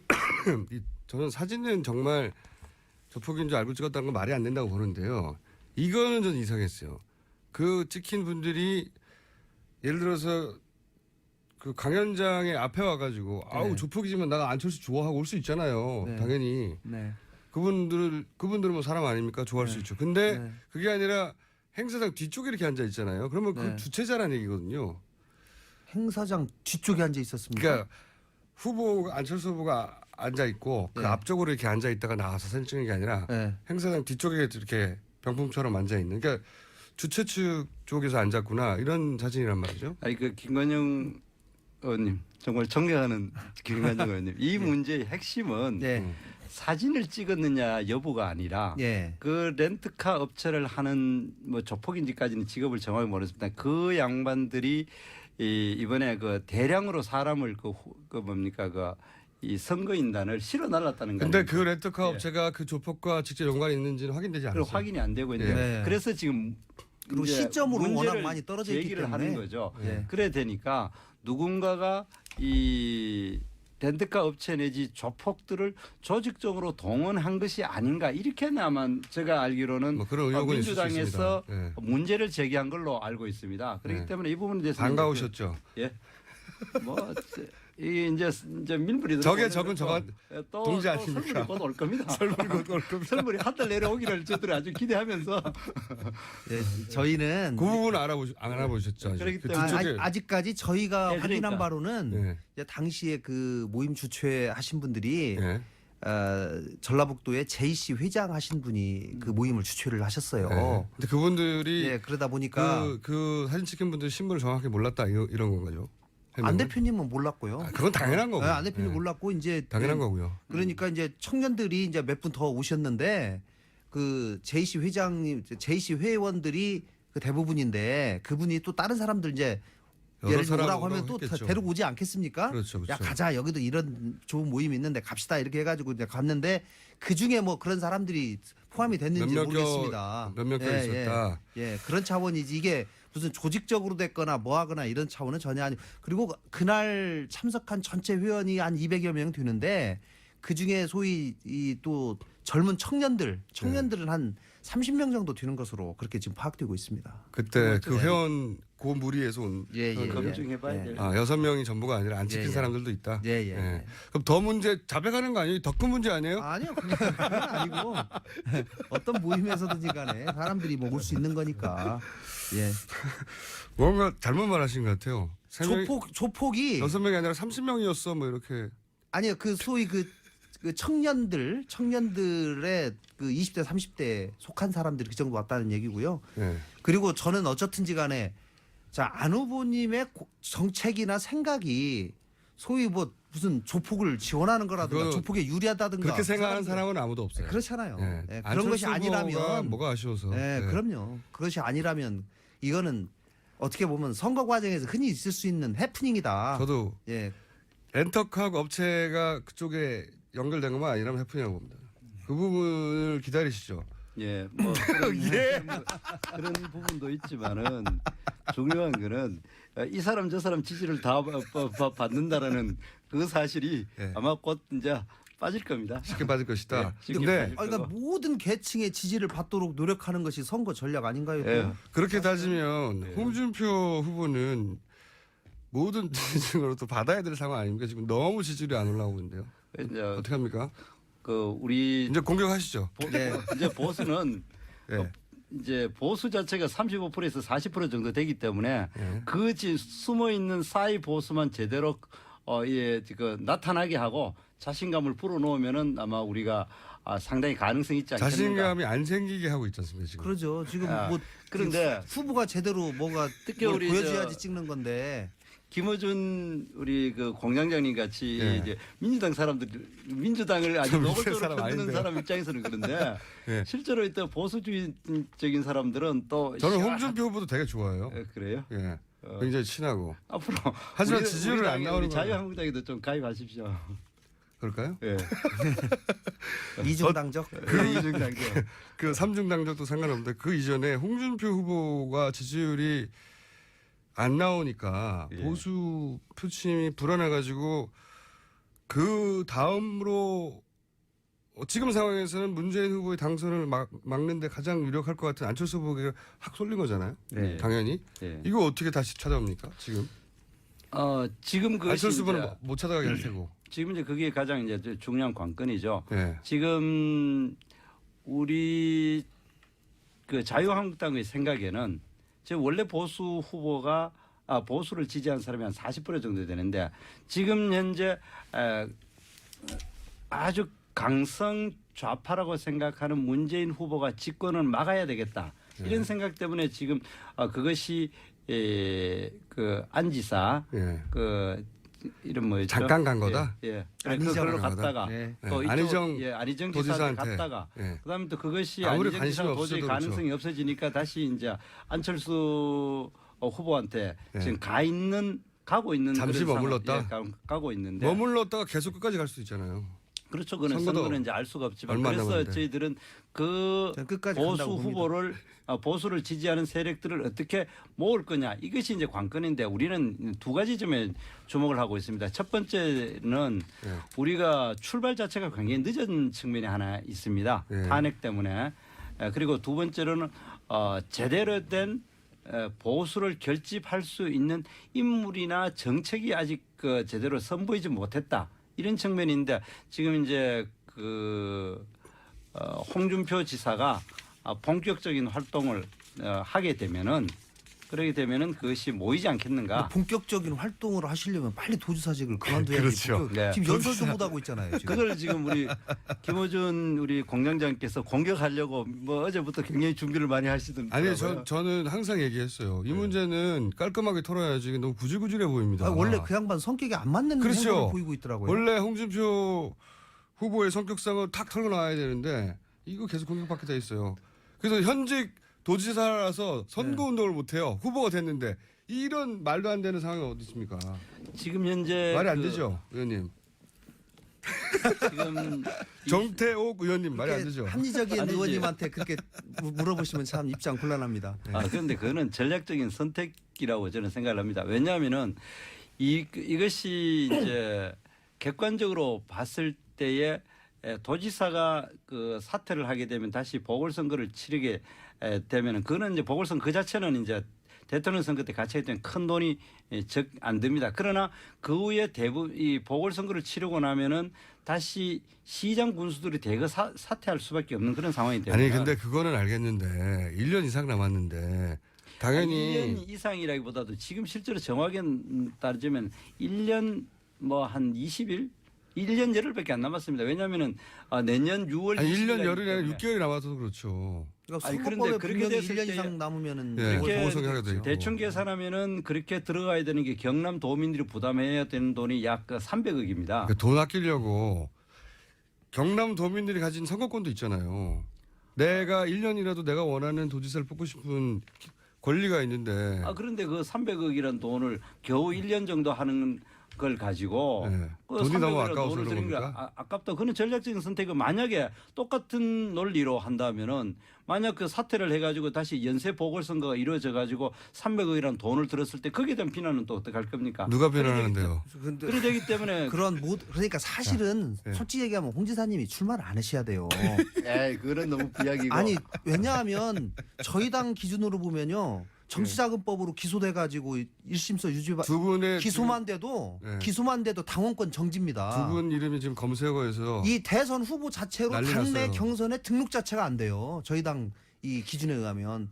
저는 사진은 정말 조폭인 줄 알고 찍었다는 건 말이 안 된다고 보는데요. 이거는 좀 이상했어요. 그 찍힌 분들이 예를 들어서 그 강연장의 앞에 와가지고 아우 조폭이지만 나 안철수 좋아하고 올 수 있잖아요. 네. 당연히 네. 그분들은 뭐 사람 아닙니까? 좋아할 수 있죠. 근데 네. 그게 아니라 행사장 뒤쪽에 이렇게 앉아 있잖아요. 그러면 그 네. 주최자라는 얘기거든요. 행사장 뒤쪽에 앉아 있었습니까? 그러니까 안철수 후보가 앉아 있고 그 네. 앞쪽으로 이렇게 앉아 있다가 나와서 사진 찍는 게 아니라 네. 행사장 뒤쪽에 이렇게 병풍처럼 앉아 있는. 그러니까 주최 측 쪽에서 앉았구나 이런 사진이란 말이죠. 아니 그 김관영 의원님 정말 존경하는 김관영 의원님 이 문제의 핵심은 네. 사진을 찍었느냐 여부가 아니라 예. 그 렌트카 업체를 하는 뭐 조폭인지까지는 직업을 정확히 모르겠습니다. 그 양반들이 이번에 그 대량으로 사람을 그 뭡니까 이 선거인단을 실어 날랐다는 거예요. 근데 그 렌터카 예. 업체가 그 조폭과 직접 연관이 있는지는 확인되지 그리고 않았어요. 확인이 안 되고 있는데 네. 그래서 지금 그리고 이제 시점으로 워낙 문제를 많이 떨어져 있기 제기를 때문에. 하는 거죠. 예. 그래 되니까 누군가가 이 렌트카 업체 내지 조폭들을 조직적으로 동원한 것이 아닌가 이렇게나만 제가 알기로는 뭐 그런 의혹은 있을 수 민주당에서 있습니다. 예. 문제를 제기한 걸로 알고 있습니다. 그렇기 네. 때문에 이 부분에 대해서 반가우셨죠. 예. 뭐 이게 이제 밀물이 저게 들어오는 저건 것도 또 동지 아닙니까? 설물이 곧 올 겁니다. 설물이 곧 올 겁니다. 설물이 한 달 내려오기를 저들이 아주 기대하면서 네, 저희는 그 부분 알아보셨죠. 아직. 그렇기 그 때문에 뒤쪽에 아직까지 저희가 네, 확인한 그러니까. 바로는 예. 이제 당시에 그 모임 주최하신 분들이 예. 전라북도의 JC 회장 하신 분이 그 모임을 주최를 하셨어요. 예. 근데 그분들이 예, 그러다 보니까 그 사진 찍힌 분들 신분을 정확히 몰랐다 이런 건가요? 안 대표님은 몰랐고요. 그건 당연한 거고. 안 대표님 예. 몰랐고 이제 당연한 거고요. 그러니까 이제 청년들이 이제 몇 분 더 오셨는데 그 JC 회장님, JC 회원들이 그 대부분인데 그분이 또 다른 사람들 이제 여러 예를 들어 오라고 사람으로 하면 또 했겠죠. 데리고 오지 않겠습니까? 그렇죠, 그렇죠. 야 가자 여기도 이런 좋은 모임이 있는데 갑시다 이렇게 해가지고 이제 갔는데 그 중에 뭐 그런 사람들이 포함이 됐는지 모르겠습니다. 몇몇 명 있었다. 예, 그런 차원이지 이게 무슨 조직적으로 됐거나 뭐하거나 이런 차원은 전혀 아니고 그리고 그날 참석한 전체 회원이 한 200여 명 되는데 그 중에 소위 이 또 젊은 청년들은 한 30명 정도 되는 것으로 그렇게 지금 파악되고 있습니다. 그때 그 예. 회원 그 무리에서 온 예, 예, 검증해봐야 예. 될. 6명이 전부가 아니라 안 찍힌 예, 예. 사람들도 있다. 예, 예. 그럼 더 문제 자백하는 거 아니에요? 더 큰 문제 아니에요? 아니요, 그건 아니고 어떤 모임에서든지 간에 사람들이 뭐 올 수 있는 거니까. 예. 뭔가 잘못 말하신 것 같아요. 조폭이 6명이 아니라 30명이었어 뭐 이렇게. 아니요, 그 소위 그 청년들의 그 20대 30대에 속한 사람들이 그 정도 왔다는 얘기고요. 예. 그리고 저는 어쨌든지 간에 자, 안 후보님의 정책이나 생각이 소위 뭐 무슨 조폭을 지원하는 거라든가 그거 조폭에 유리하다든가 그렇게 생각하는 사람들- 사람은 아무도 없어요. 그렇잖아요. 예. 예, 그런 안철수 것이 후보가 아니라면 뭐가 아쉬워서. 예, 예. 그럼요. 그것이 아니라면 이거는 어떻게 보면 선거 과정에서 흔히 있을 수 있는 해프닝이다. 저도 예. 렌터카 업체가 그쪽에 연결된 것만 아니라면 해프닝이라고 봅니다. 그 부분을 기다리시죠. 예, 뭐 그런 부분도 있지만은 중요한 거는 이 사람 저 사람 지지를 다 받는다라는 그 사실이 예. 아마 곧 이제 빠질 겁니다. 쉽게 빠질 것이다. 예, 쉽게 근데 빠질 그러니까 거고. 모든 계층의 지지를 받도록 노력하는 것이 선거 전략 아닌가요? 또? 예. 그렇게 따지면 네. 홍준표 후보는 모든 지지층으로 또 받아야 될 상황 아닙니까? 지금 너무 지지율이 안 올라오고 있는데요. 이제 어떻게 합니까? 그 우리 이제 공격하시죠. 이제 보수는 예. 이제 보수 자체가 35%에서 40% 정도 되기 때문에 예. 그 숨어 있는 사이 보수만 제대로 예, 그 나타나게 하고 자신감을 불어넣으면은 아마 우리가 상당히 가능성이 있지 않겠는가. 자신감이 안 생기게 하고 있지 않습니까 지금? 그러죠. 지금 뭐 그런데 후보가 제대로 뭐가 특히 뭘 우리 보여줘야지 찍는 건데. 김어준 우리 그 공장장님 같이 예. 이제 민주당 사람들 민주당을 아주 저 민주당 노골적으로 사람 흔드는 아닌데요. 사람 입장에서는 그런데 예. 실제로 또 보수주의적인 사람들은 또 저는 홍준표 후보도 되게 좋아해요. 그래요? 예, 굉장히 친하고. 앞으로 하지만 우리 지지율은 안 당이, 나오는 우리 거예요. 자유한국당에도 좀 가입하십시오. 그럴까요? 예. 이중당적. 이중당적. 그 삼중당적도 상관없는데 그 이전에 홍준표 후보가 지지율이 안 나오니까 예. 보수 표심이 불안해가지고 그 다음으로 지금 상황에서는 문재인 후보의 당선을 막는데 가장 유력할 것 같은 안철수 후보가 확 쏠린 거잖아요. 네. 당연히. 예. 이거 어떻게 다시 찾아옵니까? 지금 지금 그것이 안철수 후보는 이제 못 찾아가게 할 테고. 지금 이제 그게 가장 이제 중요한 관건이죠. 예. 지금 우리 그 자유한국당의 생각에는 지금 원래 보수 후보가 보수를 지지한 사람이 한 40% 정도 되는데 지금 현재 아주 강성 좌파라고 생각하는 문재인 후보가 집권을 막아야 되겠다 이런 생각 때문에 지금 그것이 그 안지사 예. 그 이름 뭐였죠? 잠깐 간 거다? 예. 안희정 그걸로 간 거다? 갔다가 네. 또 이쪽, 안희정 지사한테 도지사한테. 갔다가 예. 그다음에 또 그것이 아무리 안희정 관심이 지사가 도저히 없어도 가능성이 없어지니까 다시 이제 안철수 후보한테 지금 가고 있는 잠시 그런 머물렀다? 가고 있는데 머물렀다가 계속 끝까지 갈 수 있잖아요. 그렇죠. 그는 선거도 선거는 이제 알 수가 없지만 얼마 안 그래서 남았는데. 저희들은 그 저는 끝까지 보수 간다고 봅니다. 후보를 보수를 지지하는 세력들을 어떻게 모을 거냐 이것이 이제 관건인데 우리는 두 가지 점에 주목을 하고 있습니다. 첫 번째는 예. 우리가 출발 자체가 굉장히 늦은 측면이 하나 있습니다. 예. 탄핵 때문에. 그리고 두 번째로는 제대로 된 보수를 결집할 수 있는 인물이나 정책이 아직 그 제대로 선보이지 못했다. 이런 측면인데 지금 이제 그 홍준표 지사가 본격적인 활동을 하게 되면은 그러게 되면은 그것이 모이지 않겠는가? 본격적인 활동을 하시려면 빨리 도지사직을 그만둬야지. 그렇죠. 네. 지금 연설도 못 하고 있잖아요. 지금. 그걸 지금 우리 김어준 우리 공장장께서 공격하려고 뭐 어제부터 굉장히 준비를 많이 하시던데요. 아니 저는 항상 얘기했어요. 이 문제는 깔끔하게 털어야지 너무 구질구질해 보입니다. 원래 그 양반 성격이 안 맞는 그렇죠. 행동을 보이고 있더라고요. 원래 홍준표 후보의 성격상을 탁 털고 나와야 되는데 이거 계속 공격받게 돼 있어요. 그래서 현직 도지사라서 선거운동을 못해요. 후보가 됐는데 이런 말도 안 되는 상황이 어디 있습니까? 지금 현재 말이 안 되죠, 의원님. 지금 정태옥 의원님 말이 안 그렇게 되죠. 합리적인 아니지. 의원님한테 그렇게 물어보시면 참 입장 곤란합니다. 그런데 그거는 전략적인 선택이라고 저는 생각을 합니다. 왜냐하면은 이것이 이제 객관적으로 봤을 때에 도지사가 그 사퇴를 하게 되면 다시 보궐선거를 치르게 되면은 그거는 이제 보궐선거 그 자체는 이제 대통령 선거 때 같이 했던 큰 돈이 적 안 듭니다. 그러나 그 후에 대부분 이 보궐선거를 치르고 나면은 다시 시장 군수들이 대거 사퇴할 수밖에 없는 그런 상황이 됩니다. 아니 근데 그거는 알겠는데 1년 이상 남았는데 당연히 1년 이상이라기보다도 지금 실제로 정확히 따지면 1년 뭐 한 20일? 1년 열흘밖에 안 남았습니다. 왜냐하면은 내년 6월 아니 20일 1년 이기 열흘이 아니라 때문에 6개월이 남아서 그렇죠. 그러니까 아니, 선거법에 그런데 그렇게 분명히 됐을 1년 때 이상 남으면은 예, 그렇게 보궐선거가 되고. 대충 계산하면은 그렇게 들어가야 되는 게 경남 도민들이 부담해야 되는 돈이 약 300억입니다. 그러니까 돈 아끼려고 경남 도민들이 가진 선거권도 있잖아요. 내가 1년이라도 내가 원하는 도지사를 뽑고 싶은 권리가 있는데 그런데 그 300억이라는 돈을 겨우 1년 정도 하는 걸 가지고 네. 그 돈이 너무 300억이라는 아까워서 돈을 그런 드리는 게 겁니까? 아깝다. 그는 전략적인 선택은 만약에 똑같은 논리로 한다면은 만약 그 사퇴를 해가지고 다시 연쇄 보궐선거가 이루어져가지고 300억이라는 돈을 들었을 때 거기에 대한 비난은 또 어떻게 할 겁니까? 누가 비난하는데요? 근데 그래 되기 때문에 그러니까 사실은 네. 솔직히 얘기하면 홍 지사님이 출마를 안 하셔야 돼요. 에이 그런 너무 비약이고 아니 왜냐하면 저희 당 기준으로 보면요. 정치자금법으로 기소돼가지고 1심서 유죄 두 분의 기소만 돼도 네. 기소만 돼도 당원권 정지입니다. 두 분 이름이 지금 검색어에서 이 대선 후보 자체로 난리 당내 났어요. 경선에 등록 자체가 안 돼요. 저희 당 이 기준에 의하면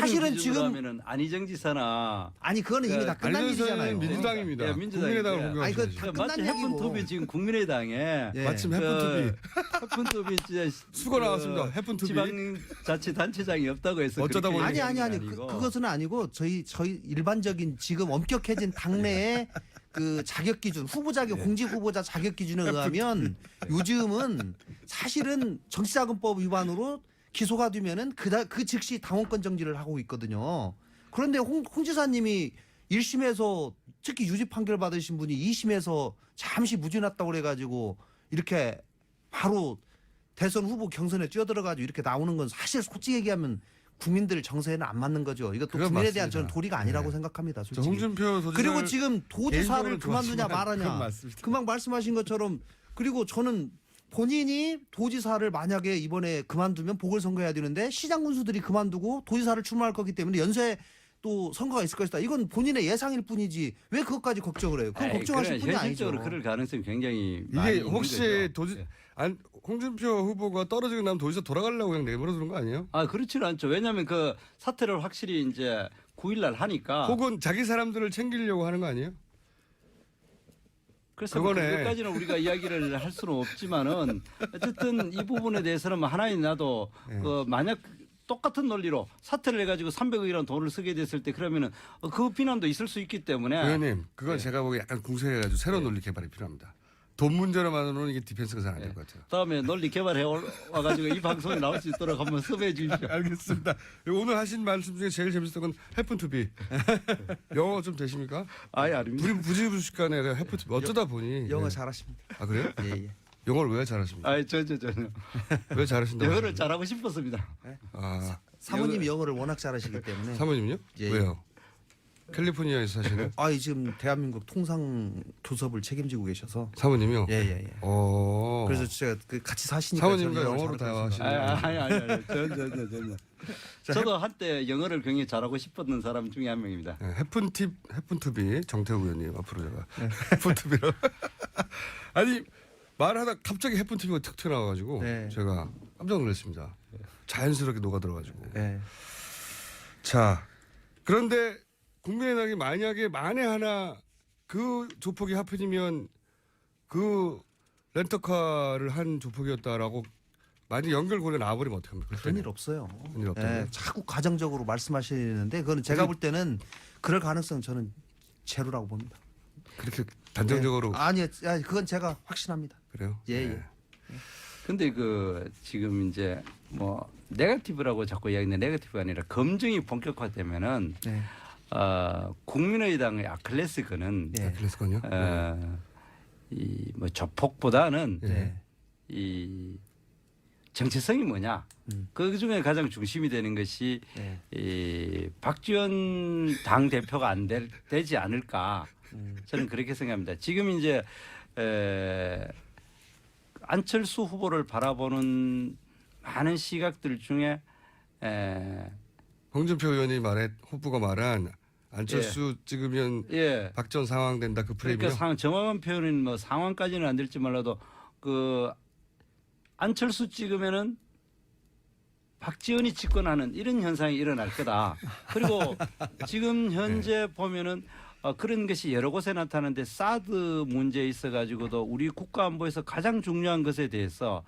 사실은 지금 하면은 안희정 지사나 아니 그거는 이미 다 끝난 안희정 일이잖아요. 지사는 민주당입니다. 예, 민주당인데. 국민의당을 아니, 공격하시죠. 다 마치 끝난 얘기고. 해픈투비 지금 국민의당에 예. 마침 해픈투비 해픈투비 진짜 수고 나왔습니다. 해픈투비. 지방자치단체장이 없다고 해서 어쩌다 그렇게 보니. 아니 얘기하는 게 그것은 아니고 저희 일반적인 지금 엄격해진 당내의 그 자격 기준 후보 자격 공직 후보자 자격 기준에 의하면 요즘은 사실은 정치자금법 위반으로 기소가 되면은 그 즉시 당원권 정지를 하고 있거든요. 그런데 홍 지사님이 1심에서 특히 유죄 판결 받으신 분이 2심에서 잠시 무죄 났다고 그래가지고 이렇게 바로 대선 후보 경선에 뛰어들어가지고 이렇게 나오는 건 사실 솔직히 얘기하면 국민들 정서에는 안 맞는 거죠. 이것도 그건 국민에 대한 맞습니다. 저는 도리가 아니라고 네. 생각합니다. 저 솔직히. 홍준표 도지사 그리고 지금 도지사를 개인적으로 그만두냐 좋아하지만 그건 말하냐. 맞습니다. 금방 말씀하신 것처럼 그리고 저는 본인이 도지사를 만약에 이번에 그만두면 보궐선거해야 되는데 시장 군수들이 그만두고 도지사를 출마할 거기 때문에 연쇄 또 선거가 있을 것이다. 이건 본인의 예상일 뿐이지 왜 그것까지 걱정을 해요? 그건 아이, 걱정하실 그래, 뿐이 아니죠. 현실적으로 그럴 가능성이 굉장히 많이 이게 있는 혹시 거죠. 예. 홍준표 후보가 떨어지고 나면 도지사 돌아가려고 그냥 내버려두는 거 아니에요? 아 그렇지는 않죠. 왜냐하면 그 사퇴를 확실히 이제 9일날 하니까. 혹은 자기 사람들을 챙기려고 하는 거 아니에요? 그래서 뭐 그거네. 그것까지는 우리가 이야기를 할 수는 없지만은 어쨌든 이 부분에 대해서는 뭐 하나의 나도 네. 그 만약 똑같은 논리로 사퇴를 해가지고 300억이라는 돈을 쓰게 됐을 때 그러면은 그 비난도 있을 수 있기 때문에. 의원님, 그건 제가 보기에 약간 궁색해가지고 새로운 논리 개발이 필요합니다. 돈 문제로만으로는 이게 디펜스가 잘 안 될 것 같아요. 다음에 논리 개발해 와가지고 이 방송에 나올 수 있도록 한번 섭외해 주십시오. 알겠습니다. 오늘 하신 말씀 중에 제일 재밌었던 건 해픈투비. 영어 좀 되십니까? 아예 아닙니다. 우리 부지부식간에 해픈투비 어쩌다 보니. 영어 예. 잘하십니다. 아 그래요? 예. 영어를 왜 잘하십니까? 아니 전혀. 왜 잘하신다고? 영어를 하십니까? 잘하고 싶었습니다. 아 사모님이 영어를 워낙 잘하시기 때문에. 사모님요? 예. 왜요? 캘리포니아에서 사시는 지금 대한민국 통상 교섭을 책임지고 계셔서. 사모님이요? 예. 어. 그래서 제가 같이 사시니까 사모님과 저는 영어로 잘하고 있습니다. 대화하시는. 전혀. 저도 한때 영어를 굉장히 잘하고 싶었던 사람 중에 한 명입니다. 네, 해픈투비 정태우 의원님 앞으로 제가 해픈투비로 아니 말하다 갑자기 해픈투비가 툭 튀어나와가지고 네. 제가 깜짝 놀랐습니다. 자연스럽게 녹아들어가지고. 네. 자 그런데 국민의당이 만에 하나 그 조폭이 하필이면 그 렌터카를 한 조폭이었다라고 만약 연결고리가 나와버리면 어떡합니까? 그런 일 없어요. 그런 일 없다고요? 자꾸 가정적으로 말씀하시는데 그거는 제가 볼 때는 그럴 가능성 저는 제로라고 봅니다. 그렇게 단정적으로 아니 그건 제가 확신합니다. 그래요? 예. 네. 근데 그 지금 이제 뭐 네거티브라고 자꾸 이야기하는데 네거티브가 아니라 검증이 본격화되면은 네. 국민의당의 아킬레스건은 예. 그랬을거요? 이 뭐 조폭보다는 네. 이 정체성이 뭐냐? 그 중에 가장 중심이 되는 것이 네. 이 박지원 당 대표가 되지 않을까? 저는 그렇게 생각합니다. 지금 이제 안철수 후보를 바라보는 많은 시각들 중에 홍준표 의원이 후보가 말한 안철수 찍으면 박전 상황 된다 그 프레임이요. 그러니까 정확한 표현은 뭐 상황까지는 안 될지 몰라도 그 안철수 찍으면은 박지원이 집권하는 이런 현상이 일어날 거다. 그리고 지금 현재 보면은 그런 것이 여러 곳에 나타나는데 사드 문제에 있어 가지고도 우리 국가 안보에서 가장 중요한 것에 대해서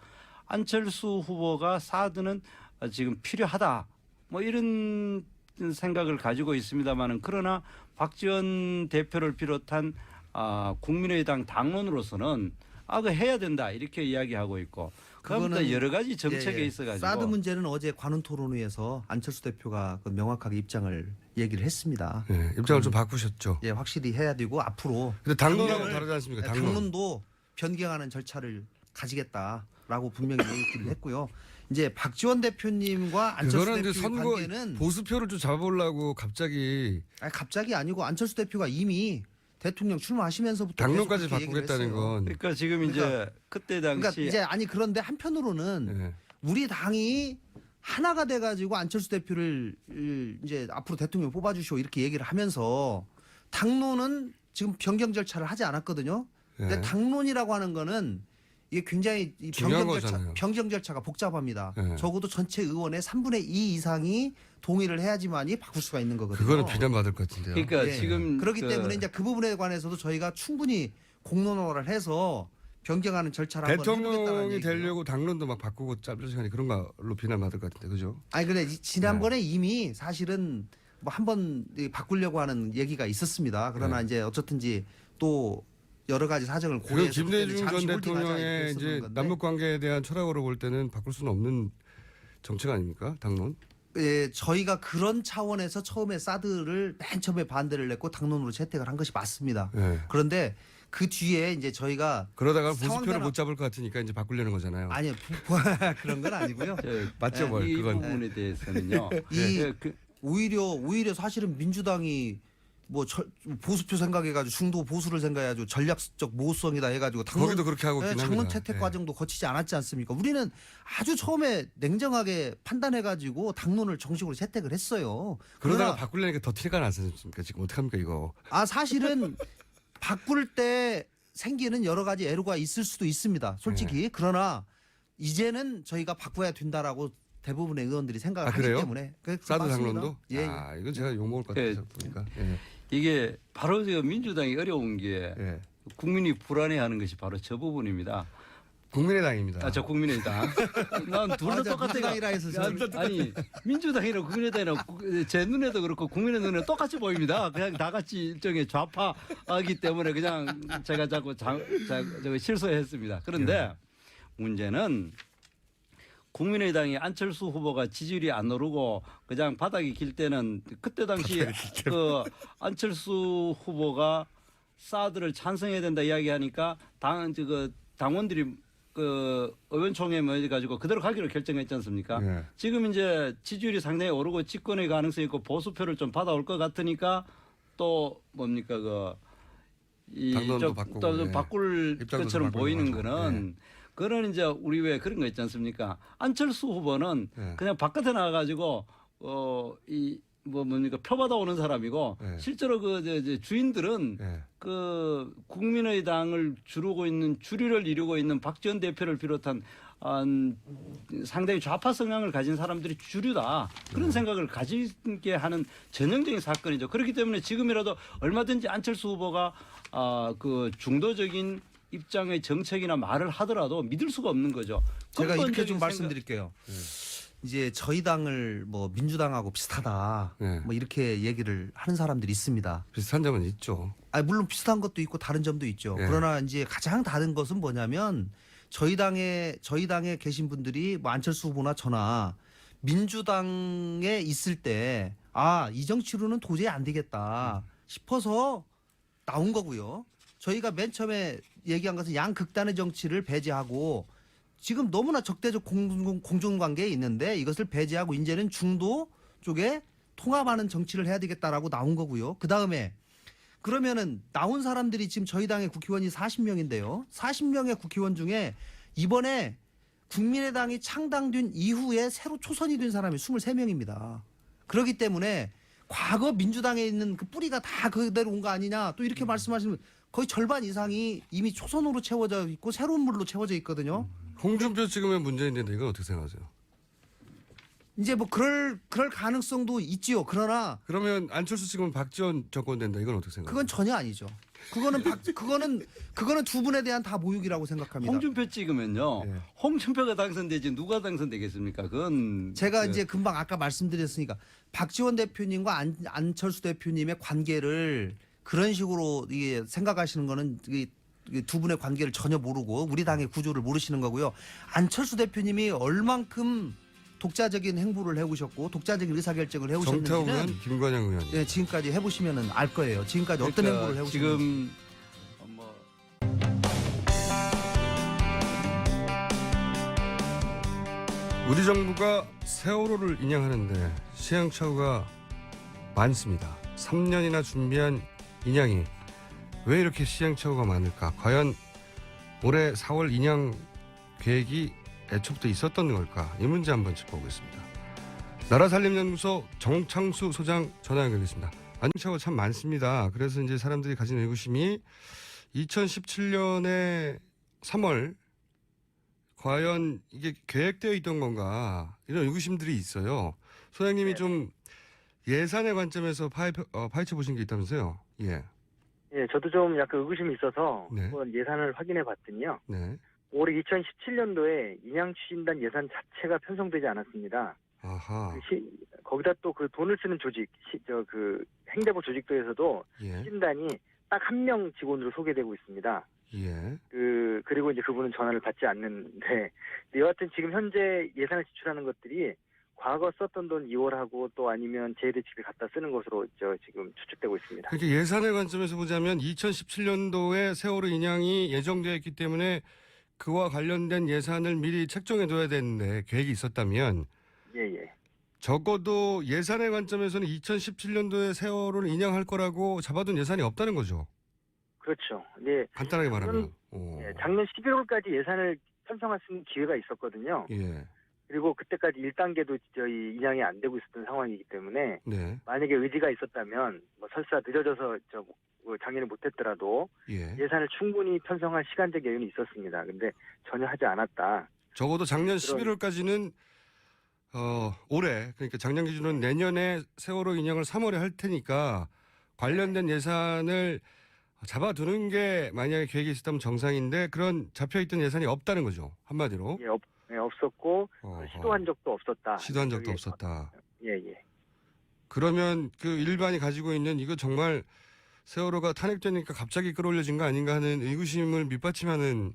안철수 후보가 사드는 지금 필요하다. 뭐 이런 생각을 가지고 있습니다만은 그러나 박지원 대표를 비롯한 국민의당 당론으로서는 그 해야 된다 이렇게 이야기하고 있고 그거는 여러 가지 정책에 있어가지고 사드 문제는 어제 관훈 토론회에서 안철수 대표가 명확하게 입장을 얘기를 했습니다. 네, 입장을 좀 바꾸셨죠. 예, 확실히 해야 되고 앞으로. 근데 당론하고 다르지 않습니까? 당론도 변경하는 절차를 가지겠다라고 분명히 얘기를 했고요. 이제 박지원 대표님과 안철수 그거는 이제 대표의 선거 관계는 보수표를 좀 잡아보려고 갑자기 갑자기 아니고 안철수 대표가 이미 대통령 출마하시면서부터 당론까지 계속 그렇게 얘기를 바꾸겠다는 했어요. 건. 그러니까 지금 이제 그때 당시 그러니까 이제 그런데 한편으로는 네. 우리 당이 하나가 돼가지고 안철수 대표를 이제 앞으로 대통령 뽑아주시오 이렇게 얘기를 하면서 당론은 지금 변경 절차를 하지 않았거든요. 근데 네. 당론이라고 하는 거는 이게 굉장히 이 중요한 거잖아요. 변경 절차가 복잡합니다. 네. 적어도 전체 의원의 3분의 2 이상이 동의를 해야지만이 바꿀 수가 있는 거거든요. 그거는 비난받을 것 같은데요. 그러니까 예. 지금 그렇기 때문에 이제 그 부분에 관해서도 저희가 충분히 공론화를 해서 변경하는 절차를 한번 해보겠다는 대통령이 얘기예요. 되려고 당론도 막 바꾸고 짧은 시간에 그런 걸로 비난받을 것 같은데 그죠? 아니 근데 지난번에 이미 사실은 뭐 한번 바꾸려고 하는 얘기가 있었습니다. 그러나 네. 이제 어쨌든지 또 여러 가지 사정을 그 고려해서 김대중 그때는 잠시 전 홀딩하자 대통령의 이렇게 이제 했었던 건데. 남북 관계에 대한 철학으로 볼 때는 바꿀 수는 없는 정책 아닙니까? 당론? 예, 저희가 그런 차원에서 처음에 사드를 맨 처음에 반대를 냈고 당론으로 채택을 한 것이 맞습니다. 예. 그런데 그 뒤에 이제 저희가 그러다가 상황 보수표를 변화- 못 잡을 것 같으니까 이제 바꾸려는 거잖아요. 아니 그런 건 아니고요. 맞죠, 뭘 이 그건. 부분에 대해서는요. 이- 예, 그, 오히려 사실은 민주당이 뭐 보수표 생각해가지고 중도 보수를 생각해가지고 전략적 모성이다 해가지고 거기도 그렇게 하고 있긴 당론 합니다. 채택 예. 과정도 거치지 않았지 않습니까? 우리는 아주 처음에 냉정하게 판단해가지고 당론을 정식으로 채택을 했어요. 그러다가 그러나 바꾸려니까 더 티가 나지 않습니까? 지금 어떡합니까 이거. 사실은 바꿀 때 생기는 여러 가지 애로가 있을 수도 있습니다. 솔직히 네. 그러나 이제는 저희가 바꿔야 된다라고 대부분의 의원들이 생각을 하기 그래요? 때문에 사드 맞습니다. 당론도? 예. 이건 제가 욕먹을 것 같아서 보니까. 예. 이게 바로 저 민주당이 어려운 게 예. 국민이 불안해하는 것이 바로 저 부분입니다. 국민의당입니다. 저 국민의당. 난 둘 다 맞아, 똑같아. 민주당이라 해서 저는 아니 민주당이랑 국민의당이랑 제 눈에도 그렇고 국민의 눈에 똑같이 보입니다. 그냥 다 같이 일종의 좌파이기 때문에 그냥 제가 자꾸 저거 실수했습니다. 그런데 문제는 국민의당이 안철수 후보가 지지율이 안 오르고 그냥 바닥이 길 때는 그때 당시 그 안철수 후보가 사드를 찬성해야 된다 이야기하니까 당원들이 그 의원총회 모여가지고 그대로 가기로 결정했지 않습니까? 예. 지금 이제 지지율이 상당히 오르고 집권의 가능성이 있고 보수표를 좀 받아올 것 같으니까 또 뭡니까 당론도 바꾸고, 또 예. 바꿀 입장도 것처럼 바꾸고 보이는 하죠. 거는 그런 이제 우리 왜 그런 거 있지 않습니까? 안철수 후보는 예. 그냥 바깥에 나가가지고 뭡니까 표 받아오는 사람이고 예. 실제로 그 주인들은 예. 그 국민의당을 주류를 이루고 있는 박지원 대표를 비롯한 상당히 좌파 성향을 가진 사람들이 주류다 그런 생각을 가지게 하는 전형적인 사건이죠. 그렇기 때문에 지금이라도 얼마든지 안철수 후보가 그 중도적인 입장의 정책이나 말을 하더라도 믿을 수가 없는 거죠. 제가 이렇게 근본적인 좀 말씀드릴게요. 이제 저희 당을 뭐 민주당하고 비슷하다 네. 뭐 이렇게 얘기를 하는 사람들이 있습니다. 비슷한 점은 있죠. 물론 비슷한 것도 있고 다른 점도 있죠. 네. 그러나 이제 가장 다른 것은 뭐냐면 저희 당에 계신 분들이 뭐 안철수 후보나 저나 민주당에 있을 때 이 정치로는 도저히 안 되겠다 싶어서 나온 거고요. 저희가 맨 처음에 얘기한 것은 양극단의 정치를 배제하고 지금 너무나 적대적 공존관계에 있는데 이것을 배제하고 이제는 중도 쪽에 통합하는 정치를 해야 되겠다라고 나온 거고요. 그다음에 그러면은 나온 사람들이 지금 저희 당의 국회의원이 40명인데요. 40명의 국회의원 중에 이번에 국민의당이 창당된 이후에 새로 초선이 된 사람이 23명입니다. 그렇기 때문에 과거 민주당에 있는 그 뿌리가 다 그대로 온 거 아니냐 또 이렇게 말씀하시면 거의 절반 이상이 이미 초선으로 채워져 있고 새로운 물로 채워져 있거든요. 홍준표 찍으면 문재인인데 이건 어떻게 생각하세요? 이제 뭐 그럴 가능성도 있지요. 그러나 그러면 안철수 찍으면 박지원 정권 된다. 이건 어떻게 생각하세요? 그건 전혀 아니죠. 그거는 두 분에 대한 다 모욕이라고 생각합니다. 홍준표 찍으면요. 예. 홍준표가 당선되지 누가 당선되겠습니까? 그건 제가 이제 금방 아까 말씀드렸으니까 박지원 대표님과 안철수 대표님의 관계를 그런 식으로 이게 생각하시는 거는 이게 두 분의 관계를 전혀 모르고 우리 당의 구조를 모르시는 거고요. 안철수 대표님이 얼만큼 독자적인 행보를 해오셨고 독자적인 의사결정을 해오셨는지는 정태호는 김관영 의원. 예, 지금까지 해보시면 알 거예요. 지금까지 어떤 그러니까 행보를 해오셨는지. 지금 뭐 우리 정부가 세월호를 인양하는데 시행착오가 많습니다. 3년이나 준비한 인양이 왜 이렇게 시행착오가 많을까? 과연 올해 4월 인양 계획이 애초부터 있었던 걸까? 이 문제 한번 짚어보겠습니다. 나라살림연구소 정창수 소장 전화 연결됐습니다. 안착오가 참 많습니다. 그래서 이제 사람들이 가진 의구심이 2017년에 3월 과연 이게 계획되어 있던 건가 이런 의구심들이 있어요. 소장님이 좀 예산의 관점에서 파헤쳐 보신 게 있다면서요? 예. 예, 저도 좀 약간 의구심이 있어서 네. 한번 예산을 확인해 봤더니요. 네. 올해 2017년도에 인양추진단 예산 자체가 편성되지 않았습니다. 아하. 거기다 또 그 돈을 쓰는 조직, 그 행대부 조직도에서도 예. 추진단이 딱 한 명 직원으로 소개되고 있습니다. 예. 그리고 이제 그분은 전화를 받지 않는데, 여하튼 지금 현재 예산을 지출하는 것들이 과거 썼던 돈 이월하고 또 아니면 재대책을 갖다 쓰는 것으로 지금 추측되고 있습니다. 그러니까 예산의 관점에서 보자면 2017년도에 세월호 인양이 예정되어 있기 때문에 그와 관련된 예산을 미리 책정해 둬야 되는데 계획이 있었다면 예. 적어도 예산의 관점에서는 2017년도에 세월호를 인양할 거라고 잡아둔 예산이 없다는 거죠. 그렇죠. 예. 간단하게 말하면. 예, 작년 11월까지 예산을 편성할 수 있는 기회가 있었거든요. 예. 그리고 그때까지 1단계도 저희 인양이 안 되고 있었던 상황이기 때문에 네. 만약에 의지가 있었다면 뭐 설사 늦어져서 작년에 못했더라도 예. 예산을 충분히 편성할 시간적 여유는 있었습니다. 근데 전혀 하지 않았다. 적어도 작년 11월까지는 올해 그러니까 작년 기준으로 내년에 세월호 인양을 3월에 할 테니까 관련된 예산을 잡아두는 게 만약에 계획이 있었다면 정상인데 그런 잡혀있던 예산이 없다는 거죠. 한마디로. 예, 없었고 시도한 적도 없었다. 시도한 적도 없었다. 예. 그러면 그 일반이 가지고 있는 이거 정말 세월호가 탄핵되니까 갑자기 끌어올려진 거 아닌가 하는 의구심을 밑받침하는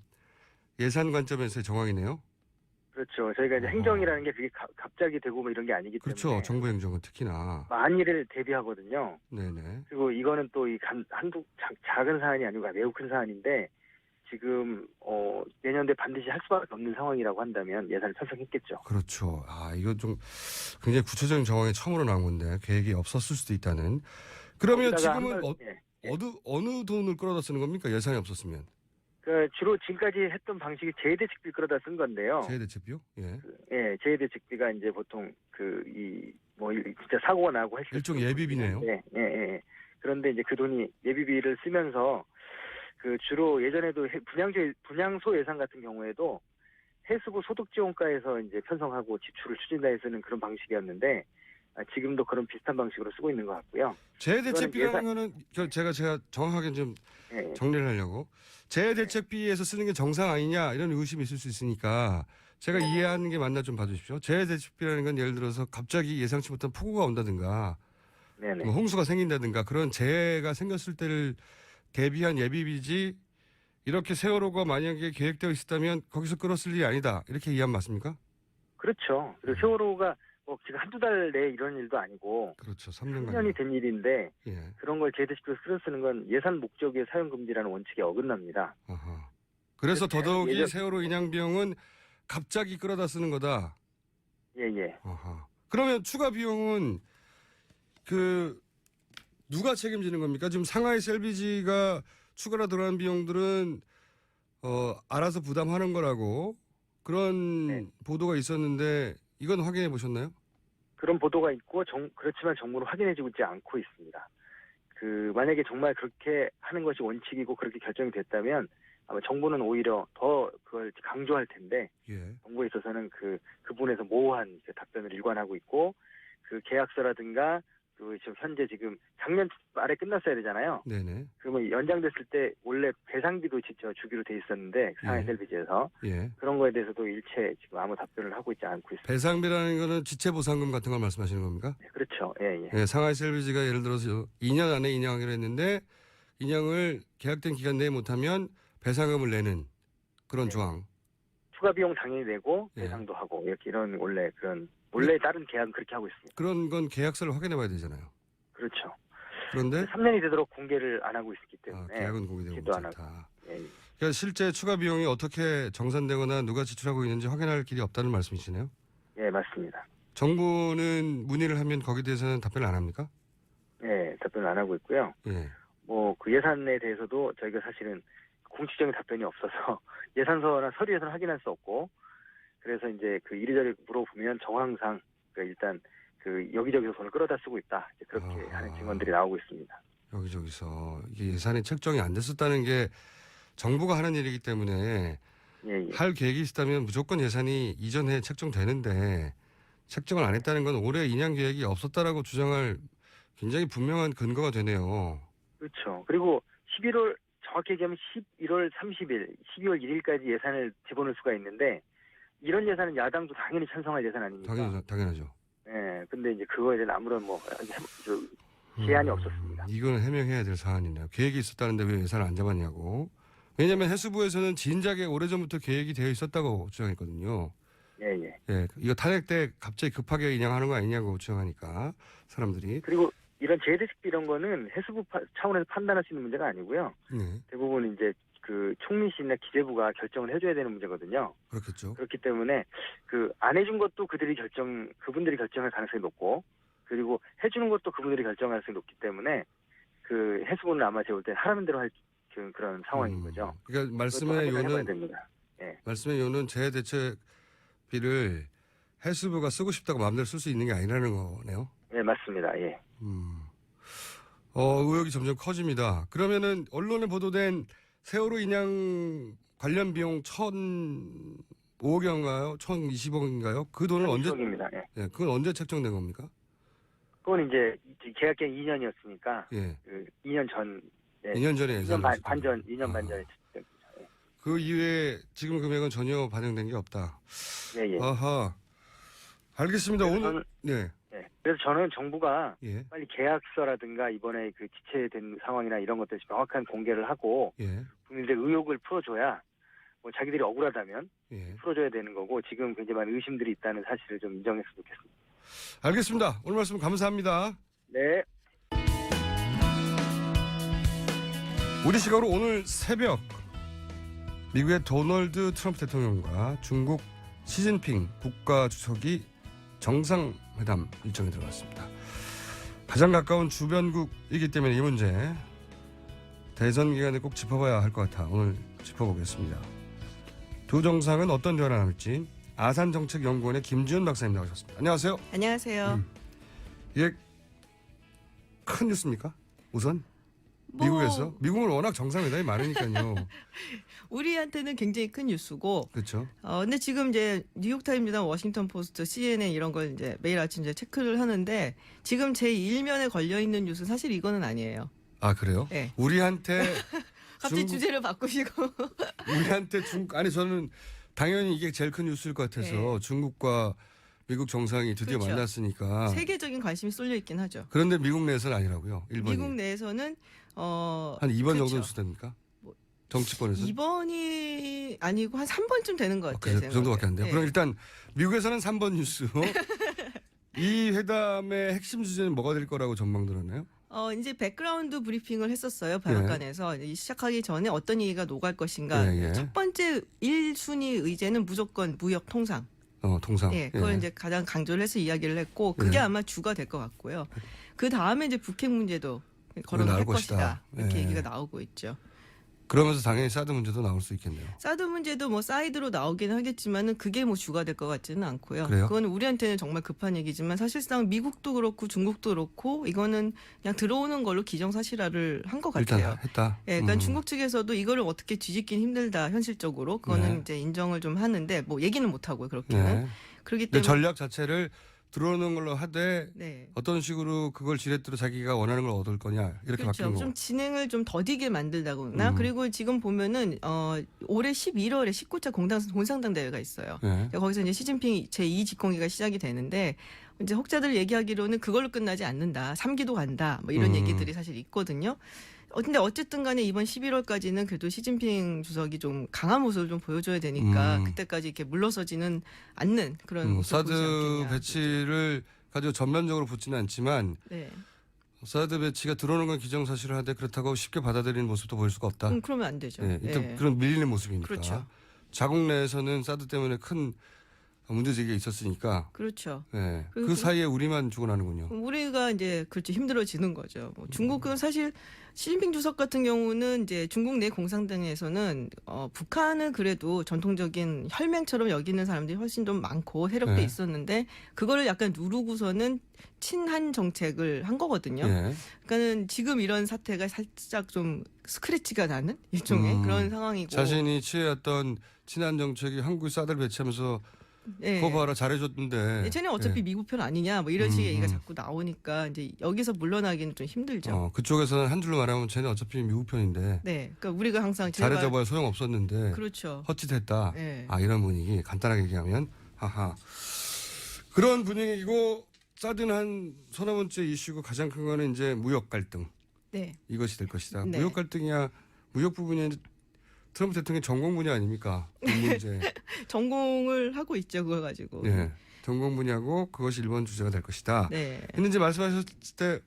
예산 관점에서의 정황이네요. 그렇죠. 저희가 이제 행정이라는 게 그게 갑자기 되고 뭐 이런 게 아니기 때문에. 그렇죠. 정부 행정은 특히나. 만일을 대비하거든요. 네네. 그리고 이거는 또 한두 작은 사안이 아니고 매우 큰 사안인데 지금 내년도에 반드시 할 수밖에 없는 상황이라고 한다면 예산을 편성했겠죠. 그렇죠. 이거 좀 굉장히 구체적인 정황이 처음으로 나온 건데 계획이 없었을 수도 있다는. 그러면 지금은 어느 돈을 끌어다 쓰는 겁니까? 예산이 없었으면. 주로 지금까지 했던 방식이 재대책비 끌어다 쓴 건데요. 재대책비요? 예. 예, 재대책비가 이제 보통 진짜 사고가 나고 했을 일종 예비비네요. 예. 그런데 이제 그 돈이 예비비를 쓰면서 주로 예전에도 분향소 예산 같은 경우에도 해수부 소득지원과에서 이제 편성하고 지출을 추진단에 쓰는 그런 방식이었는데 지금도 그런 비슷한 방식으로 쓰고 있는 것 같고요. 재대책비라는 거는 제가 정확하게 좀 정리를 하려고 재대책비에서 쓰는 게 정상 아니냐 이런 의심이 있을 수 있으니까 제가 이해하는 게 맞나 좀 봐주십시오. 재대책비라는 건 예를 들어서 갑자기 예상치 못한 폭우가 온다든가 뭐 홍수가 생긴다든가 그런 재해가 생겼을 때를 대비한 예비비지 이렇게 세월호가 만약에 계획되어 있었다면 거기서 끌었을 일이 아니다. 이렇게 이해하면 맞습니까? 그렇죠. 그리고 세월호가 지금 한두 달 내에 이런 일도 아니고 그렇죠. 3년간 3년이 된 일인데 예. 그런 걸 재대책비로 쓰는 건 예산 목적의 사용금지라는 원칙에 어긋납니다. 아하. 그래서 더더욱이 세월호 인양 비용은 갑자기 끌어다 쓰는 거다. 예. 아하. 그러면 추가 비용은 누가 책임지는 겁니까? 지금 상하이 LPG가 추가로 들어간 비용들은 알아서 부담하는 거라고 그런 보도가 있었는데 이건 확인해 보셨나요? 그런 보도가 있고 그렇지만 정부는 확인해지고 있지 않고 있습니다. 만약에 정말 그렇게 하는 것이 원칙이고 그렇게 결정이 됐다면 아마 정부는 오히려 더 그걸 강조할 텐데 예. 정부에 있어서는 그 부분에서 모호한 답변을 일관하고 있고 계약서라든가 지금 현재 지금 작년 말에 끝났어야 되잖아요. 네네. 그러면 연장됐을 때 원래 배상비도 직접 주기로 돼 있었는데 상하이 LPG에서 그런 거에 대해서도 일체 지금 아무 답변을 하고 있지 않고 있습니다. 배상비라는 거는 지체보상금 같은 걸 말씀하시는 겁니까? 네, 그렇죠. 예. 상하이 LPG가 예를 들어서 2년 안에 인양하기로 했는데 인양을 계약된 기간 내에 못하면 배상금을 내는 그런 조항. 추가 비용 당연히 내고 배상도 하고 이렇게 원래 다른 계약은 그렇게 하고 있습니다. 그런 건 계약서를 확인해 봐야 되잖아요. 그렇죠. 그런데 3년이 되도록 공개를 안 하고 있기 때문에 계약은 공개되고 있지 않다. 예. 그러니까 실제 추가 비용이 어떻게 정산되거나 누가 지출하고 있는지 확인할 길이 없다는 말씀이시네요. 예, 맞습니다. 정부는 문의를 하면 거기에 대해서는 답변을 안 합니까? 예, 답변을 안 하고 있고요. 예. 그 예산에 대해서도 저희가 사실은 공식적인 답변이 없어서 예산서나 서류에서는 확인할 수 없고 그래서 이제 이리저리 물어보면 정황상 일단 여기저기서 돈을 끌어다 쓰고 있다. 그렇게 하는 증언들이 나오고 있습니다. 여기저기서 이게 예산이 책정이 안 됐었다는 게 정부가 하는 일이기 때문에 예, 예. 할 계획이 있다면 무조건 예산이 이전에 책정되는데 책정을 안 했다는 건 올해 인양 계획이 없었다라고 주장할 굉장히 분명한 근거가 되네요. 그렇죠. 그리고 11월 정확히 얘기하면 11월 30일, 12월 1일까지 예산을 집어넣을 수가 있는데 이런 예산은 야당도 당연히 찬성할 예산 아닙니까? 당연하죠. 예. 근데 이제 그거에 대한 아무런 제한이 없었습니다. 이거는 해명해야 될 사안이네요. 계획이 있었다는데 왜 예산을 안 잡았냐고. 왜냐하면 해수부에서는 진작에 오래전부터 계획이 되어 있었다고 주장했거든요. 예, 예. 예, 이거 탄핵 때 갑자기 급하게 인양하는 거 아니냐고 주장하니까 사람들이. 그리고 이런 재대식비 이런 거는 해수부 차원에서 판단할 수 있는 문제가 아니고요. 네, 대부분 이제 그 총리실이나 기재부가 결정을 해줘야 되는 문제거든요. 그렇겠죠. 그렇기 때문에 그 안 해준 것도 그분들이 결정할 가능성이 높고 그리고 해주는 것도 그분들이 결정할 가능성이 높기 때문에 그 해수부는 아마 제가 볼 때 하라는 대로 할 그런 상황인 거죠. 그러니까 해봐야 됩니다. 예. 말씀의 요는 재대책비를 해수부가 쓰고 싶다고 마음대로 쓸 수 있는 게 아니라는 거네요. 예, 맞습니다. 예. 의혹이 점점 커집니다. 그러면은 언론에 보도된 세월호 인양 관련 비용 1,005억인가요? 1,020억인가요? 그 돈은 언제? 입니다. 예. 예, 그건 언제 책정된 겁니까? 그건 이제 계약 기간 2년이었으니까 예, 그 2년 전, 예. 2년 전에 2년 예산. 반 전, 2년 반 전에 책정된 거죠. 예. 그 이후에 지금 금액은 전혀 반영된 게 없다. 예, 예. 아하. 알겠습니다. 그래서 오늘 네, 예. 그래서 저는 정부가 예, 빨리 계약서라든가 이번에 그 지체된 상황이나 이런 것들 명확한 공개를 하고 예, 국민들의 의혹을 풀어줘야 뭐 자기들이 억울하다면 예. 풀어줘야 되는 거고 지금 굉장히 많은 의심들이 있다는 사실을 좀 인정했으면 좋겠습니다. 알겠습니다. 오늘 말씀 감사합니다. 네. 우리 시각으로 오늘 새벽 미국의 도널드 트럼프 대통령과 중국 시진핑 국가주석이 정상회담 일정에 들어갔습니다. 가장 가까운 주변국이기 때문에 이 문제 대선 기간에 꼭 짚어봐야 할 것 같아 오늘 짚어보겠습니다. 두 정상은 어떤 대화를 나눌지 아산정책연구원의 김지훈 박사님 나오셨습니다. 안녕하세요. 안녕하세요. 이게 큰 뉴스입니까? 우선 미국에서? 미국은 워낙 정상회담이 많으니까요. 우리한테는 굉장히 큰 뉴스고. 그렇죠. 근데 지금 이제 뉴욕타임즈나 워싱턴 포스트, CNN 이런 걸 이제 매일 아침 이제 체크를 하는데 지금 제 일면에 걸려 있는 뉴스 사실 이거는 아니에요. 아 그래요? 네. 우리한테 갑자기 주제를 바꾸시고. 우리한테 아니 저는 당연히 이게 제일 큰 뉴스일 것 같아서 네. 중국과 미국 정상이 드디어 그렇죠. 만났으니까. 세계적인 관심이 쏠려 있긴 하죠. 그런데 미국 내에서는 아니라고요. 일본이. 미국 내에서는 한 2번 그렇죠. 정도 수됩니까? 정치권에서? 2번이 아니고 한 3번쯤 되는 것 같아요. 그 정도밖에 안 돼요. 네. 그럼 일단 미국에서는 3번 뉴스. 이 회담의 핵심 주제는 뭐가 될 거라고 전망 들었나요? 이제 백그라운드 브리핑을 했었어요. 백악관에서. 시작하기 전에 어떤 얘기가 녹을 것인가. 예, 예. 첫 번째 1순위 의제는 무조건 무역 통상. 통상. 예, 그걸 예. 이제 가장 강조를 해서 이야기를 했고 그게 예. 아마 주가 될 것 같고요. 그 다음에 이제 북핵 문제도 거론할 나올 것이다. 것이다. 이렇게 예. 얘기가 나오고 있죠. 그러면서 당연히 사드 문제도 나올 수 있겠네요. 사드 문제도 뭐 사이드로 나오긴 하겠지만은 그게 뭐 주가 될 것 같지는 않고요. 그래요? 그건 우리한테는 정말 급한 얘기지만 사실상 미국도 그렇고 중국도 그렇고 이거는 그냥 들어오는 걸로 기정사실화를 한 것 같아요. 일단 했다. 예, 그러니까 중국 측에서도 이거를 어떻게 뒤집긴 힘들다 현실적으로 그거는 네. 이제 인정을 좀 하는데 뭐 얘기는 못 하고요 그렇게는 네. 그렇기 근데 때문에 전략 자체를 들어오는 걸로 하되 네. 어떤 식으로 그걸 지렛대로 자기가 원하는 걸 얻을 거냐 이렇게 그렇죠. 바뀐 좀 거. 진행을 좀 더디게 만들다거나 그리고 지금 보면은 올해 11월에 19차 공산당 대회가 있어요. 네. 거기서 이제 시진핑 제2 집권기가 시작이 되는데 이제 혹자들 얘기하기로는 그걸로 끝나지 않는다. 3기도 간다. 뭐 이런 얘기들이 사실 있거든요. 근데 어쨌든 간에 이번 11월까지는 그래도 시진핑 주석이 좀 강한 모습을 좀 보여줘야 되니까 그때까지 이렇게 물러서지는 않는 그런 모습을 보이지 사드 않겠냐. 배치를 가지고 전면적으로 붙지는 않지만 네. 사드 배치가 들어오는 건 기정사실을 하되 그렇다고 쉽게 받아들이는 모습도 보일 수가 없다. 그러면 안 되죠. 예, 일단 예. 그런 밀리는 모습이니까. 그렇죠. 자국 내에서는 사드 때문에 큰 문제 제기가 있었으니까. 그렇죠. 예. 그리고 그 사이에 우리만 죽어나는군요. 우리가 이제 그렇죠 힘들어지는 거죠. 뭐 중국은 사실 시진핑 주석 같은 경우는 이제 중국 내 공산당에서는 북한을 그래도 전통적인 혈맹처럼 여기는 사람들이 훨씬 좀 많고 세력도 네. 있었는데 그거를 약간 누르고서는 친한 정책을 한 거거든요. 예. 그러니까는 지금 이런 사태가 살짝 좀 스크래치가 나는 일종의 그런 상황이고. 자신이 취해왔던 친한 정책이 한국에 쌀을 배치하면서 예. 그거 봐라 잘해줬는데. 쟤는 어차피 예. 미국 편 아니냐 뭐 이런 식의 얘기가 음. 자꾸 나오니까 이제 여기서 물러나기는 좀 힘들죠. 그쪽에서는 한 줄로 말하면 쟤는 어차피 미국 편인데 네, 그러니까 우리가 항상 제발- 잘해줘봐야 소용없었는데 그렇죠. 헛짓했다. 네. 이런 분위기 간단하게 얘기하면 하하. 그런 분위기고 사드는 한 서너 번째 이슈고 가장 큰 거는 이제 무역 갈등. 네. 이것이 될 것이다. 네. 무역 갈등이야 무역 부분이 트럼프 대통령 전공 분야 아닙니까? 그 문제. 전공을 하고 있죠, 그거 가지고. 네. 전공 분야고 그것이 일본 주제가 될 것이다. 네. 근데 이제 말씀하셨을 때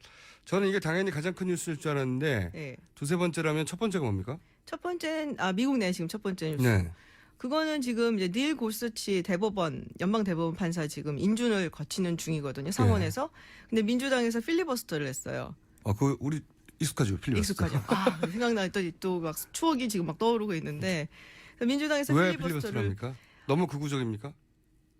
저는 이게 당연히 가장 큰 뉴스일 줄 알았는데 네. 두세 번째라면 첫 번째가 뭡니까? 첫 번째는 미국 내 지금 첫 번째 뉴스. 네. 그거는 지금 이제 닐 고스치 대법원 연방 대법원 판사 지금 인준을 거치는 중이거든요, 상원에서. 근데 민주당에서 필리버스터를 했어요. 그 우리 익숙하죠, 필리버스터. 익숙하죠. 생각나더니 또 막 추억이 지금 막 떠오르고 있는데 민주당에서 왜 필리버스터를 필리버스터를 합니까? 너무 극우적입니까?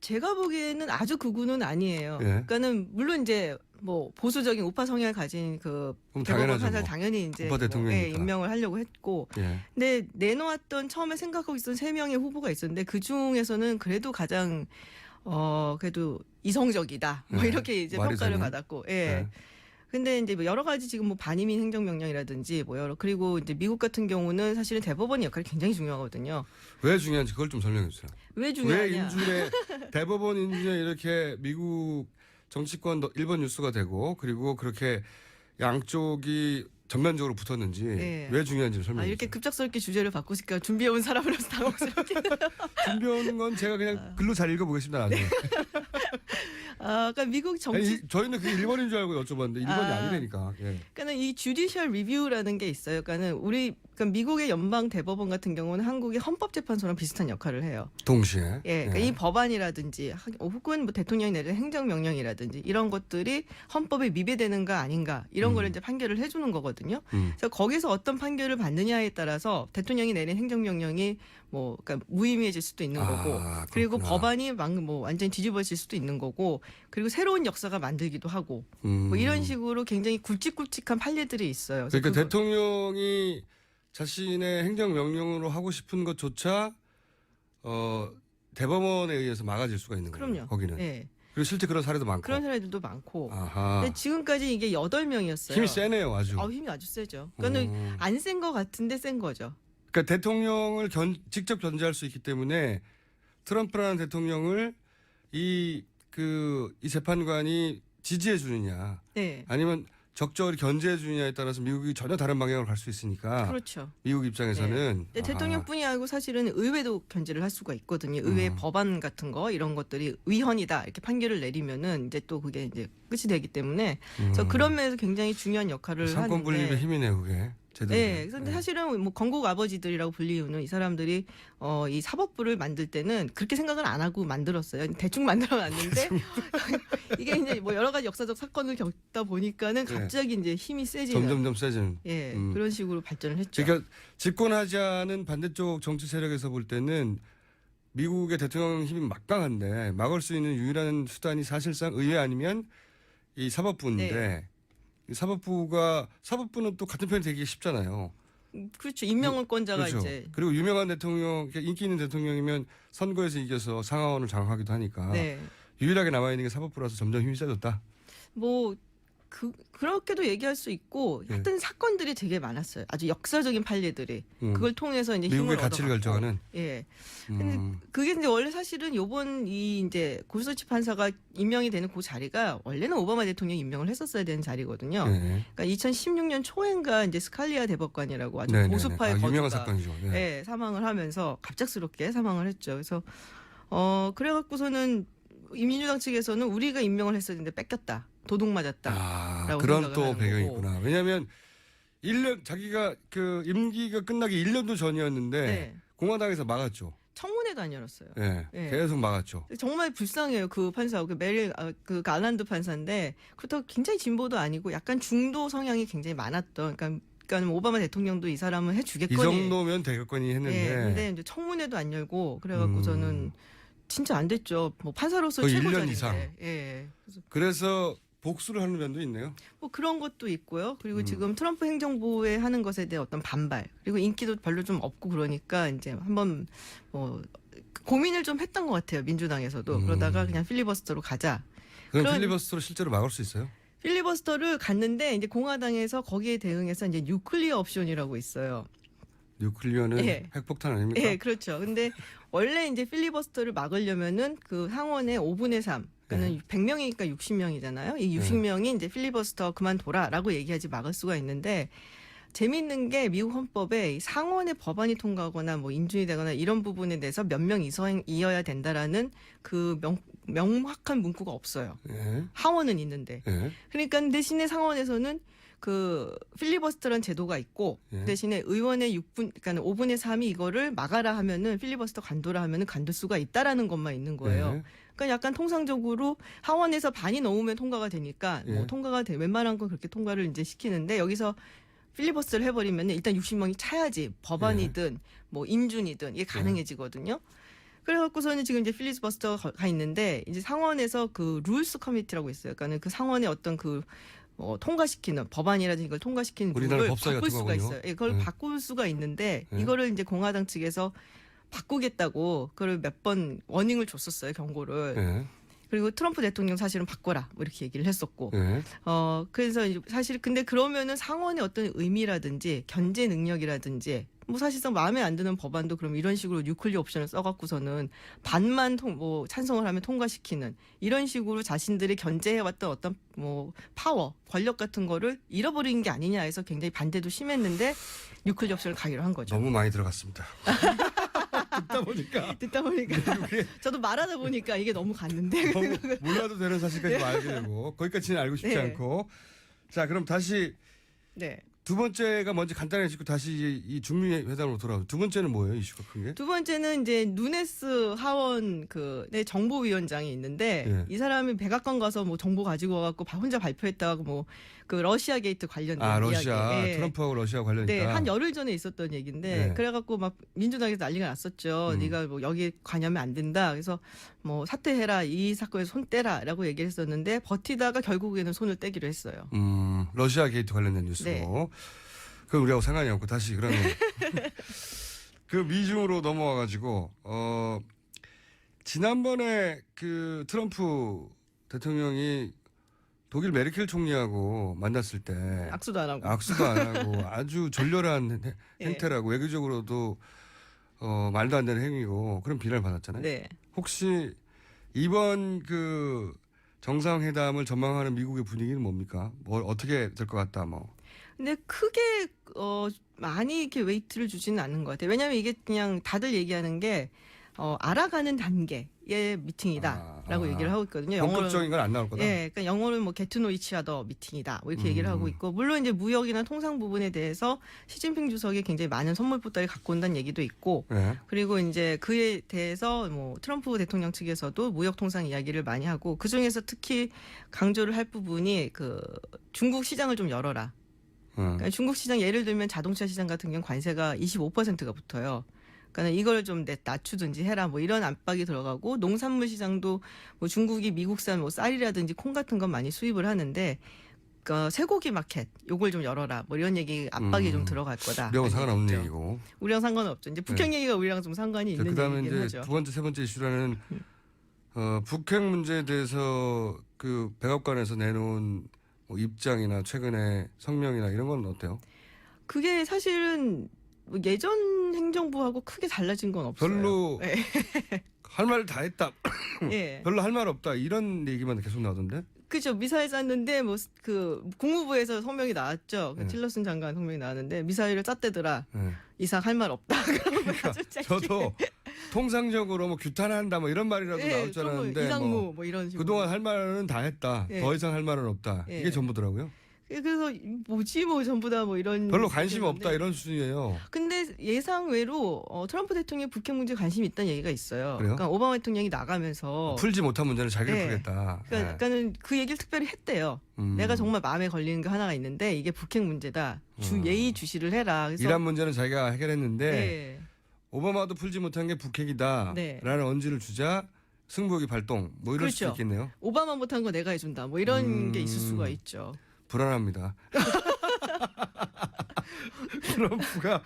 제가 보기에는 아주 극우는 아니에요. 예. 그러니까는 물론 이제 뭐 보수적인 우파 성향을 가진 그 그럼 대법원 당연하죠, 판사를 뭐. 당연히 이제 우파 대통령이니까. 임명을 하려고 했고, 예. 근데 내놓았던 처음에 생각하고 있던 3명의 후보가 있었는데 그 중에서는 그래도 가장 그래도 이성적이다. 뭐 예. 이렇게 이제 말이 평가를 되는? 받았고, 예. 예. 근데 이제 뭐 여러 가지 지금 뭐 반이민 행정명령이라든지 그리고 이제 미국 같은 경우는 사실은 대법원의 역할이 굉장히 중요하거든요. 왜 중요한지 그걸 좀 설명해 주세요. 왜 왜 중요하냐? 인준에 대법원 인준에 이렇게 미국 정치권 1번 뉴스가 되고 그리고 그렇게 양쪽이 전면적으로 붙었는지 네. 왜 중요한지 설명해 이렇게 주세요. 급작스럽게 주제를 바꾸시니까 준비해온 사람으로서 당혹스럽게. 준비하는 건 제가 그냥 글로 잘 읽어보겠습니다. 나중에. 그러니까 미국 정치, 저희는 그게 1번인 줄 알고 여쭤봤는데 1번이 아니라니까. 예. 그러니까는 이 주디셜 리뷰라는 게 있어요. 그러니까는 그러니까 미국의 연방 대법원 같은 경우는 한국의 헌법재판소랑 비슷한 역할을 해요. 동시에. 예, 그러니까 이 법안이라든지 혹은 뭐 대통령이 내린 행정명령이라든지 이런 것들이 헌법에 위배되는가 아닌가 이런 거를 이제 판결을 해주는 거거든요. 그래서 거기서 어떤 판결을 받느냐에 따라서 대통령이 내린 행정명령이 뭐 그러니까 무의미해질 수도 있는 거고, 그리고 그렇구나. 법안이 뭐 완전히 뒤집어질 수도 있는 거고, 그리고 새로운 역사가 만들기도 하고, 뭐 이런 식으로 굉장히 굵직굵직한 판례들이 있어요. 그래서 그러니까 대통령이 자신의 행정명령으로 하고 싶은 것조차 대법원에 의해서 막아질 수가 있는 거예요. 그럼요. 거기는. 예. 그리고 실제 그런 사례도 많고. 그런 사례들도 많고. 아하. 근데 지금까지 이게 8명이었어요. 힘이 세네요, 아주. 힘이 아주 세죠. 그러니까 안 센 거 같은데 센 거죠. 그러니까 대통령을 직접 견제할 수 있기 때문에 트럼프라는 대통령을 이 재판관이 지지해 주느냐, 네. 아니면 적절히 견제해 주느냐에 따라서 미국이 전혀 다른 방향으로 갈 수 있으니까. 그렇죠. 미국 입장에서는 네. 대통령뿐이 아니고 사실은 의회도 견제를 할 수가 있거든요. 의회 법안 같은 거 이런 것들이 위헌이다 이렇게 판결을 내리면은 이제 또 그게 이제 끝이 되기 때문에 그래서 그런 면에서 굉장히 중요한 역할을 상권 분립의 하는데. 힘이네요, 그게. 제대로. 네, 그런데 사실은 뭐 건국 아버지들이라고 불리우는 이 사람들이 이 사법부를 만들 때는 그렇게 생각을 안 하고 만들었어요. 대충 만들어놨는데 이게 이제 뭐 여러 가지 역사적 사건을 겪다 보니까는 갑자기 이제 힘이 세지는. 점점점 세지는. 예, 그런 식으로 발전을 했죠. 그러니까 집권하자는 반대쪽 정치 세력에서 볼 때는 미국의 대통령 힘이 막강한데 막을 수 있는 유일한 수단이 사실상 의회 아니면 이 사법부인데. 네. 이 사법부는 또 같은 편이 되기 쉽잖아요. 그렇죠. 임명권자가 그렇죠. 이제. 그리고 유명한 대통령, 인기 있는 대통령이면 선거에서 이겨서 상하원을 장악하기도 하니까 네. 유일하게 남아 있는 게 사법부라서 점점 힘이 세졌다. 뭐 그렇게도 얘기할 수 있고 하여튼 사건들이 되게 많았어요. 아주 역사적인 판례들이 그걸 통해서 이제 미국의 힘을 가치를 얻어갔고. 결정하는. 예. 근데 그게 이제 원래 사실은 요번 이 이제 고스치 판사가 임명이 되는 그 자리가 원래는 오바마 대통령이 임명을 했었어야 되는 자리거든요. 네. 그러니까 2016년 초인가 이제 스칼리아 대법관이라고 아주 네네네. 보수파의 유명한 거주가 사건이죠. 예. 예, 사망을 하면서 갑작스럽게 사망을 했죠. 그래서 그래갖고서는 민주당 측에서는 우리가 임명을 했어야 되는데 뺏겼다. 도둑 맞았다. 라고 그런 생각을 또 하는 배경이 거고. 있구나. 왜냐하면 1년 자기가 그 임기가 끝나기 1년도 전이었는데 네. 공화당에서 막았죠. 청문회 청문회도 안 열었어요. 예. 예. 계속 막았죠. 정말 불쌍해요. 그 판사, 그 메릴, 그 갈란드 판사인데 그렇다고 굉장히 진보도 아니고 약간 중도 성향이 굉장히 많았던. 그러니까 오바마 대통령도 이 사람은 이 해주겠거니. 정도면 되겠거니 했는데. 예, 근데 이제 청문회도 안 열고 그래갖고 저는 진짜 안 됐죠. 뭐 판사로서 거의 최고 1년 자리인데. 이상. 예. 그래서 복수를 하는 면도 있네요. 뭐 그런 것도 있고요. 그리고 지금 트럼프 행정부에 하는 것에 대한 어떤 반발 그리고 인기도 별로 좀 없고 그러니까 이제 한번 뭐 고민을 좀 했던 것 같아요. 민주당에서도 그러다가 그냥 필리버스터로 가자. 그럼 그런- 필리버스터로 실제로 막을 수 있어요? 필리버스터를 갔는데 이제 공화당에서 거기에 대응해서 이제 뉴클리어 옵션이라고 있어요. 뉴클리어는 예. 핵폭탄 아닙니까? 예, 그렇죠. 근데 원래 이제 필리버스터를 막으려면은 그 상원의 5분의 3. 그러니까 100명이니까 60명이잖아요. 이 60명이 이제 필리버스터 그만둬라라고 얘기하지 막을 수가 있는데 재미있는 게 미국 헌법에 상원의 법안이 통과하거나 뭐 인준이 되거나 이런 부분에 대해서 몇 명 이어야 된다라는 그 명확한 문구가 없어요. 예. 하원은 있는데. 예. 그러니까 대신에 상원에서는 그 필리버스터라는 제도가 있고 예. 대신에 의원의 6분 그러니까 5분의 3이 이거를 막아라 하면은 필리버스터 간도라 하면은 간둘 수가 있다라는 것만 있는 거예요. 예. 그러니까 약간 통상적으로 하원에서 반이 넘으면 통과가 되니까 예. 뭐 통과가 웬만한 건 그렇게 통과를 이제 시키는데 여기서 필리버스터를 해버리면 일단 60명이 차야지 법안이든 뭐 인준이든 이게 가능해지거든요. 그래갖고서는 지금 이제 필리버스터가 가 있는데 이제 상원에서 그 룰스 커미티라고 있어요. 그러니까는 그 상원의 어떤 그 통과시키는 법안이라든지 이걸 통과시키는 우리나라 룰을 법사위 바꿀 같은 수가 거군요. 있어요. 예, 그걸 네. 바꿀 수가 있는데 네. 이거를 이제 공화당 측에서 바꾸겠다고 그걸 몇 번 워닝을 줬었어요, 경고를. 예. 그리고 트럼프 대통령 사실은 바꿔라 뭐 이렇게 얘기를 했었고. 예. 그래서 이제 사실 근데 그러면은 상원의 어떤 의미라든지 견제 능력이라든지 뭐 사실상 마음에 안 드는 법안도 그럼 이런 식으로 뉴클리어 옵션을 써갖고서는 반만 뭐 찬성을 하면 통과시키는 이런 식으로 자신들이 견제해왔던 어떤 뭐 파워, 권력 같은 거를 잃어버리는 게 아니냐 해서 굉장히 반대도 심했는데 뉴클리어 옵션을 가기로 한 거죠. 너무 많이 들어갔습니다. 듣다 보니까 저도 말하다 보니까 이게 너무 갔는데 너무 몰라도 되는 사실까지 뭐 알게 되고 거기까지는 알고 싶지 네. 않고. 자, 그럼 다시 네. 두 번째가 먼저 간단히 짚고 다시 이 중미 회담으로 돌아오죠. 두 번째는 뭐예요? 이슈가 큰 게? 두 번째는 이제 누네스 하원 네, 정보위원장이 있는데 예. 이 사람이 백악관 가서 뭐 정보 가지고 와갖고 혼자 발표했다고 뭐 그 러시아 게이트 관련된 러시아 이야기. 예. 트럼프하고 러시아 관련이니까. 네, 한 열흘 전에 있었던 얘기인데 네. 그래갖고 막 민주당에서 난리가 났었죠. 네가 뭐 여기 관여하면 안 된다. 그래서 뭐 사퇴해라 이 사건에서 손 떼라라고 얘기를 했었는데 버티다가 결국에는 손을 떼기로 했어요. 러시아 게이트 관련된 뉴스로. 네. 그건 우리하고 상관이 없고 다시 그러면 그 미중으로 넘어와가지고 지난번에 그 트럼프 대통령이 독일 메르켈 총리하고 만났을 때 악수도 안 하고. 악수도 안 하고 아주 졸렬한 예. 행태라고 외교적으로도 말도 안 되는 행위고 그런 비난을 받았잖아요. 네. 혹시 이번 그 정상회담을 전망하는 미국의 분위기는 뭡니까? 뭐 어떻게 될 것 같다 뭐. 근데 크게 많이 이렇게 웨이트를 주지는 않는 것 같아요. 왜냐하면 이게 그냥 다들 얘기하는 게 알아가는 단계의 미팅이다라고 얘기를 하고 있거든요. 본격적인 건 안 나올 거다. 예, 그러니까 영어로는 뭐 get to know each other 미팅이다. 뭐 이렇게 얘기를 하고 있고 물론 이제 무역이나 통상 부분에 대해서 시진핑 주석이 굉장히 많은 선물 보따리 갖고 온다는 얘기도 있고 네. 그리고 이제 그에 대해서 뭐 트럼프 대통령 측에서도 무역 통상 이야기를 많이 하고 그 중에서 특히 강조를 할 부분이 그 중국 시장을 좀 열어라. 그러니까 중국 시장 예를 들면 자동차 시장 같은 경우는 관세가 25%가 붙어요. 그러니까 이걸 좀 낮추든지 해라 뭐 이런 압박이 들어가고 농산물 시장도 뭐 중국이 미국산 뭐 쌀이라든지 콩 같은 건 많이 수입을 하는데 그러니까 쇠고기 마켓 요걸 좀 열어라 뭐 이런 얘기 압박이 좀 들어갈 거다. 우리하고 상관없는 얘기죠. 얘기고. 우리랑 상관은 없죠. 이제 북핵 얘기가 우리랑 좀 상관이 있는 그다음에 얘기긴 이제 하죠. 두 번째 세 번째 이슈라는 북핵 문제에 대해서 그 백악관에서 내놓은 뭐 입장이나 최근에 성명이나 이런 건 어때요? 그게 사실은 뭐 예전 행정부하고 크게 달라진 건 없어요. 별로 네. 할 말 다 했다. 예. 별로 할 말 없다. 이런 얘기만 계속 나오던데. 그죠. 미사일 쐈는데 뭐 그 국무부에서 성명이 나왔죠. 그 네. 틸러슨 장관 성명이 나왔는데 미사일을 쐈대더라. 네. 이상 할 말 없다. 그러니까 저도 통상적으로 뭐 규탄한다 뭐 이런 말이라도 나올 줄 알았는데 이상무 뭐 뭐 이런 식으로. 그동안 할 말은 다 했다. 예. 더 이상 할 말은 없다. 예. 이게 전부더라고요. 그래서 뭐지 뭐 전부 다 뭐 이런 별로 관심이 얘기였는데. 없다 이런 수준이에요. 근데 예상외로 트럼프 대통령이 북핵 문제 관심이 있다는 얘기가 있어요. 그래요? 그러니까 오바마 대통령이 나가면서 풀지 못한 문제는 자기가 네. 풀겠다. 그러니까는 그 얘기를 특별히 했대요. 내가 정말 마음에 걸리는 게 하나가 있는데 이게 북핵 문제다. 예의 주시를 해라. 그래서 이란 문제는 자기가 해결했는데 네. 오바마도 풀지 못한 게 북핵이다라는 네. 언지를 주자 승부욕이 발동 뭐 이럴 수도 그렇죠. 있겠네요. 오바마 못한 거 내가 해준다. 뭐 이런 게 있을 수가 있죠. 불안합니다. 트럼프가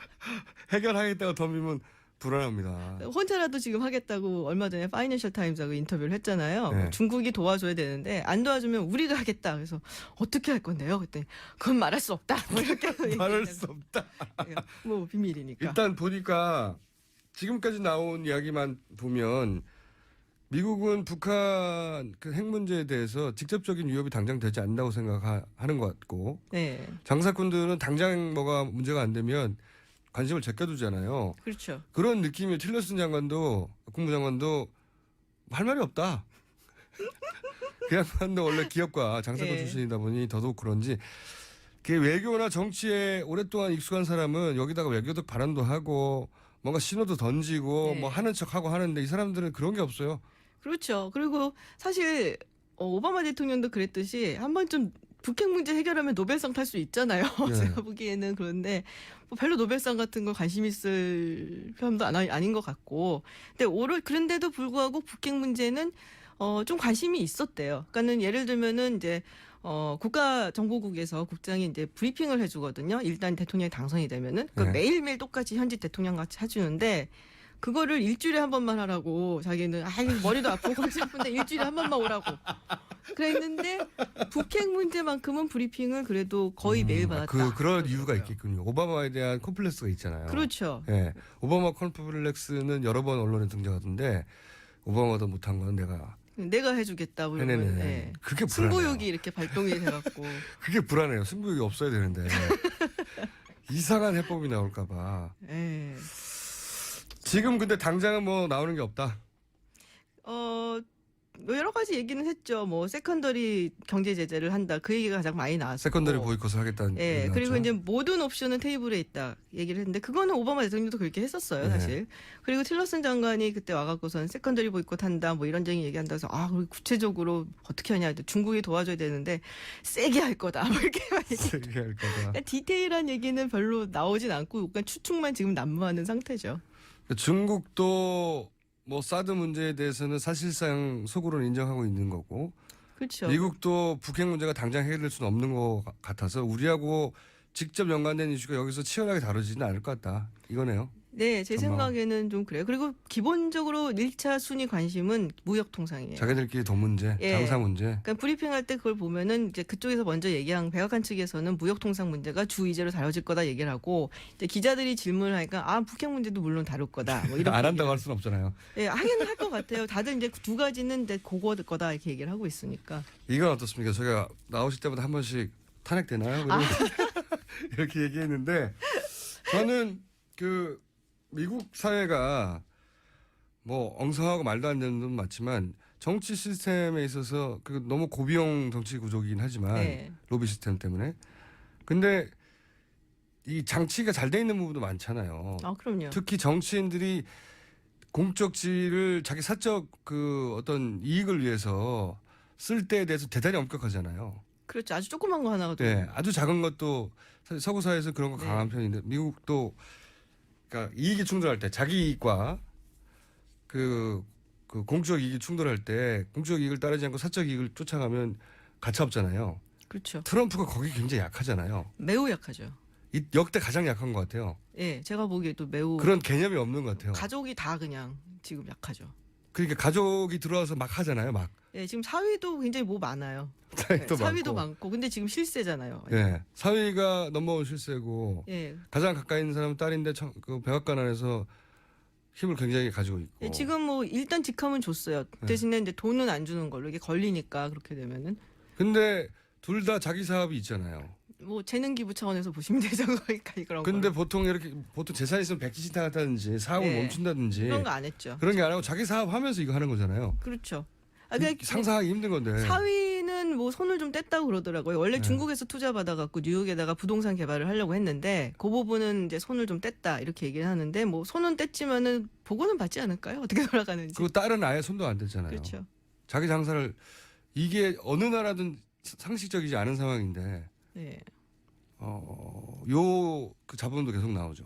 해결하겠다고 덤비면 불안합니다. 혼자라도 지금 하겠다고 얼마 전에 파이낸셜 타임즈하고 인터뷰를 했잖아요. 네. 중국이 도와줘야 되는데 안 도와주면 우리가 하겠다. 그래서 어떻게 할 건데요? 그때 그건 말할 수 없다. 뭐 이렇게 말할 수 없다. 뭐 비밀이니까. 일단 보니까 지금까지 나온 이야기만 보면 미국은 북한 그 핵 문제에 대해서 직접적인 위협이 당장 되지 않는다고 생각하는 것 같고 네, 장사꾼들은 당장 뭐가 문제가 안 되면 관심을 제껴두잖아요. 그렇죠. 그런 느낌이 틸러슨 장관도 국무장관도 할 말이 없다. 그 양반도 원래 기업가 장사꾼 네. 출신이다 보니 더더욱 그런지 그 외교나 정치에 오랫동안 익숙한 사람은 여기다가 외교적 발언도 하고 뭔가 신호도 던지고 네. 뭐 하는 척하고 하는데 이 사람들은 그런 게 없어요. 그렇죠. 그리고 사실 오바마 대통령도 그랬듯이 한 번쯤 북핵 문제 해결하면 노벨상 탈 수 있잖아요. 네. 제가 보기에는 그런데 뭐 별로 노벨상 같은 거 관심 있을 편도 아닌 것 같고. 근데 그런데도 불구하고 북핵 문제는 좀 관심이 있었대요. 그러니까는 예를 들면은 이제 국가정보국에서 국장이 이제 브리핑을 해주거든요. 일단 대통령이 당선이 되면은 그 네. 매일매일 똑같이 현직 대통령 같이 해주는데. 그거를 일주일에 한 번만 하라고 자기는 머리도 아프고 골치 아픈데 일주일에 한 번만 오라고 그랬는데 북핵 문제만큼은 브리핑을 그래도 거의 매일 받았다. 그런 이유가 있겠군요. 오바마에 대한 콤플렉스가 있잖아요. 그렇죠. 예, 오바마 콤플렉스는 여러 번 언론에 등장하던데 오바마도 못한 건 내가 해주겠다. 뭐 해내네. 이러면, 예. 그게 불안해요. 승부욕이 이렇게 발동이 돼갖고 그게 불안해요. 승부욕이 없어야 되는데 이상한 해법이 나올까봐. 예. 지금 근데 당장은 뭐 나오는 게 없다. 뭐 여러 가지 얘기는 했죠. 뭐 세컨더리 경제 제재를 한다. 그 얘기가 가장 많이 나왔고. 세컨더리 보이콧을 하겠다는. 예, 얘기 그리고 나왔죠. 이제 모든 옵션은 테이블에 있다 얘기를 했는데 그거는 오바마 대통령도 그렇게 했었어요, 네. 사실. 그리고 틸러슨 장관이 그때 와갖고선 세컨더리 보이콧한다, 뭐 이런저런 얘기한다 해서 그리고 구체적으로 어떻게 하냐, 중국이 도와줘야 되는데 세게 할 거다, 뭐 이렇게 막 세게 할 거다. 그러니까 디테일한 얘기는 별로 나오진 않고 그냥 추측만 지금 난무하는 상태죠. 중국도 뭐 사드 문제에 대해서는 사실상 속으로는 인정하고 있는 거고 그렇죠. 미국도 북핵 문제가 당장 해결될 수는 없는 것 같아서 우리하고 직접 연관된 이슈가 여기서 치열하게 다루지는 않을 것 같다. 이거네요. 네, 제 전망. 생각에는 좀 그래요. 그리고 기본적으로 1차 순위 관심은 무역 통상이에요. 자기들끼리 돈 문제, 예. 장사 문제. 그러니까 브리핑할 때 그걸 보면은 이제 그쪽에서 먼저 얘기한 백악관 측에서는 무역 통상 문제가 주 의제로 다뤄질 거다 얘기를 하고 이제 기자들이 질문을 하니까 북핵 문제도 물론 다룰 거다. 뭐 이런 안 한다고 할 수는 없잖아요. 예, 하긴 할 것 같아요. 다들 이제 두 가지는 이제 그거 거다 이렇게 얘기를 하고 있으니까. 이건 어떻습니까? 저희가 나오실 때마다 한 번씩 탄핵되나요? 이렇게 얘기했는데 저는 그 미국 사회가 뭐 엉성하고 말도 안 되는 건 맞지만 정치 시스템에 있어서 그 너무 고비용 정치 구조이긴 하지만 네. 로비 시스템 때문에 근데 이 장치가 잘 돼 있는 부분도 많잖아요. 그럼요. 특히 정치인들이 공적 지위를 자기 사적 그 어떤 이익을 위해서 쓸 때에 대해서 대단히 엄격하잖아요. 그렇죠. 아주 조그만 거 하나가 네, 아주 작은 것도 사실 서구 사회에서 그런 거 강한 편인데 미국도 그러니까 이익이 충돌할 때 자기 이익과 그 공적 이익이 충돌할 때 공적 이익을 따르지 않고 사적 이익을 쫓아가면 가차없잖아요. 그렇죠. 트럼프가 거기 굉장히 약하잖아요. 매우 약하죠. 역대 가장 약한 것 같아요. 예, 제가 보기에도 매우 그런 개념이 없는 것 같아요. 가족이 다 그냥 지금 약하죠. 그러니까 가족이 들어와서 막 하잖아요, 막. 예, 지금 사위도 굉장히 뭐 많아요. 사위도 사위도 많고. 많고. 근데 지금 실세잖아요. 네, 사위가 넘버원 실세고 예. 가장 가까이 있는 사람은 딸인데 그 백악관 안에서 힘을 굉장히 가지고 있고. 예, 지금 뭐 일단 직함은 줬어요. 네. 대신에 이제 돈은 안 주는 걸로 이게 걸리니까 그렇게 되면은 근데 둘 다 자기 사업이 있잖아요. 뭐 재능 기부 차원에서 보시면 되죠. 그러니까 그런 근데 거. 보통 재산이 있으면 백지신탁 한다든지 사업을 네. 멈춘다든지 그런 거 안 했죠. 그런 게 안 하고 자기 사업 하면서 이거 하는 거잖아요. 그렇죠. 그러니까 상상하기 힘든 건데. 사위는 뭐 손을 좀 뗐다고 그러더라고요. 원래 네. 중국에서 투자 받아갖고 뉴욕에다가 부동산 개발을 하려고 했는데 그 부분은 이제 손을 좀 뗐다 이렇게 얘기를 하는데 뭐 손은 뗐지만은 보고는 받지 않을까요? 어떻게 돌아가는지. 그리고 딸은 아예 손도 안 댔잖아요. 그렇죠. 자기 장사를 이게 어느 나라든 상식적이지 않은 상황인데 네. 그 자본도 계속 나오죠.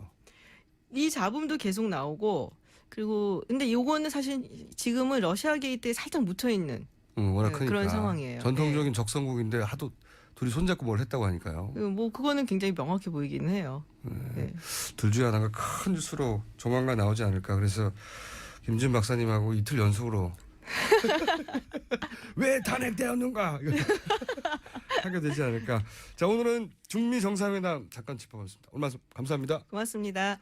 이 잡음도 계속 나오고 그리고 근데 요거는 사실 지금은 러시아 게이트에 살짝 묻혀 있는 워낙 네, 크니까. 그런 상황이에요. 전통적인 적성국인데 하도 둘이 손잡고 뭘 했다고 하니까요. 뭐 그거는 굉장히 명확해 보이기는 해요. 네. 둘 중에 하나가 큰 뉴스로 조만간 나오지 않을까. 그래서 김진 박사님하고 이틀 연속으로 왜 탄핵되었는가 하게 되지 않을까. 자, 오늘은 중미 정상회담 잠깐 짚어봤습니다. 오늘 말씀 감사합니다. 고맙습니다.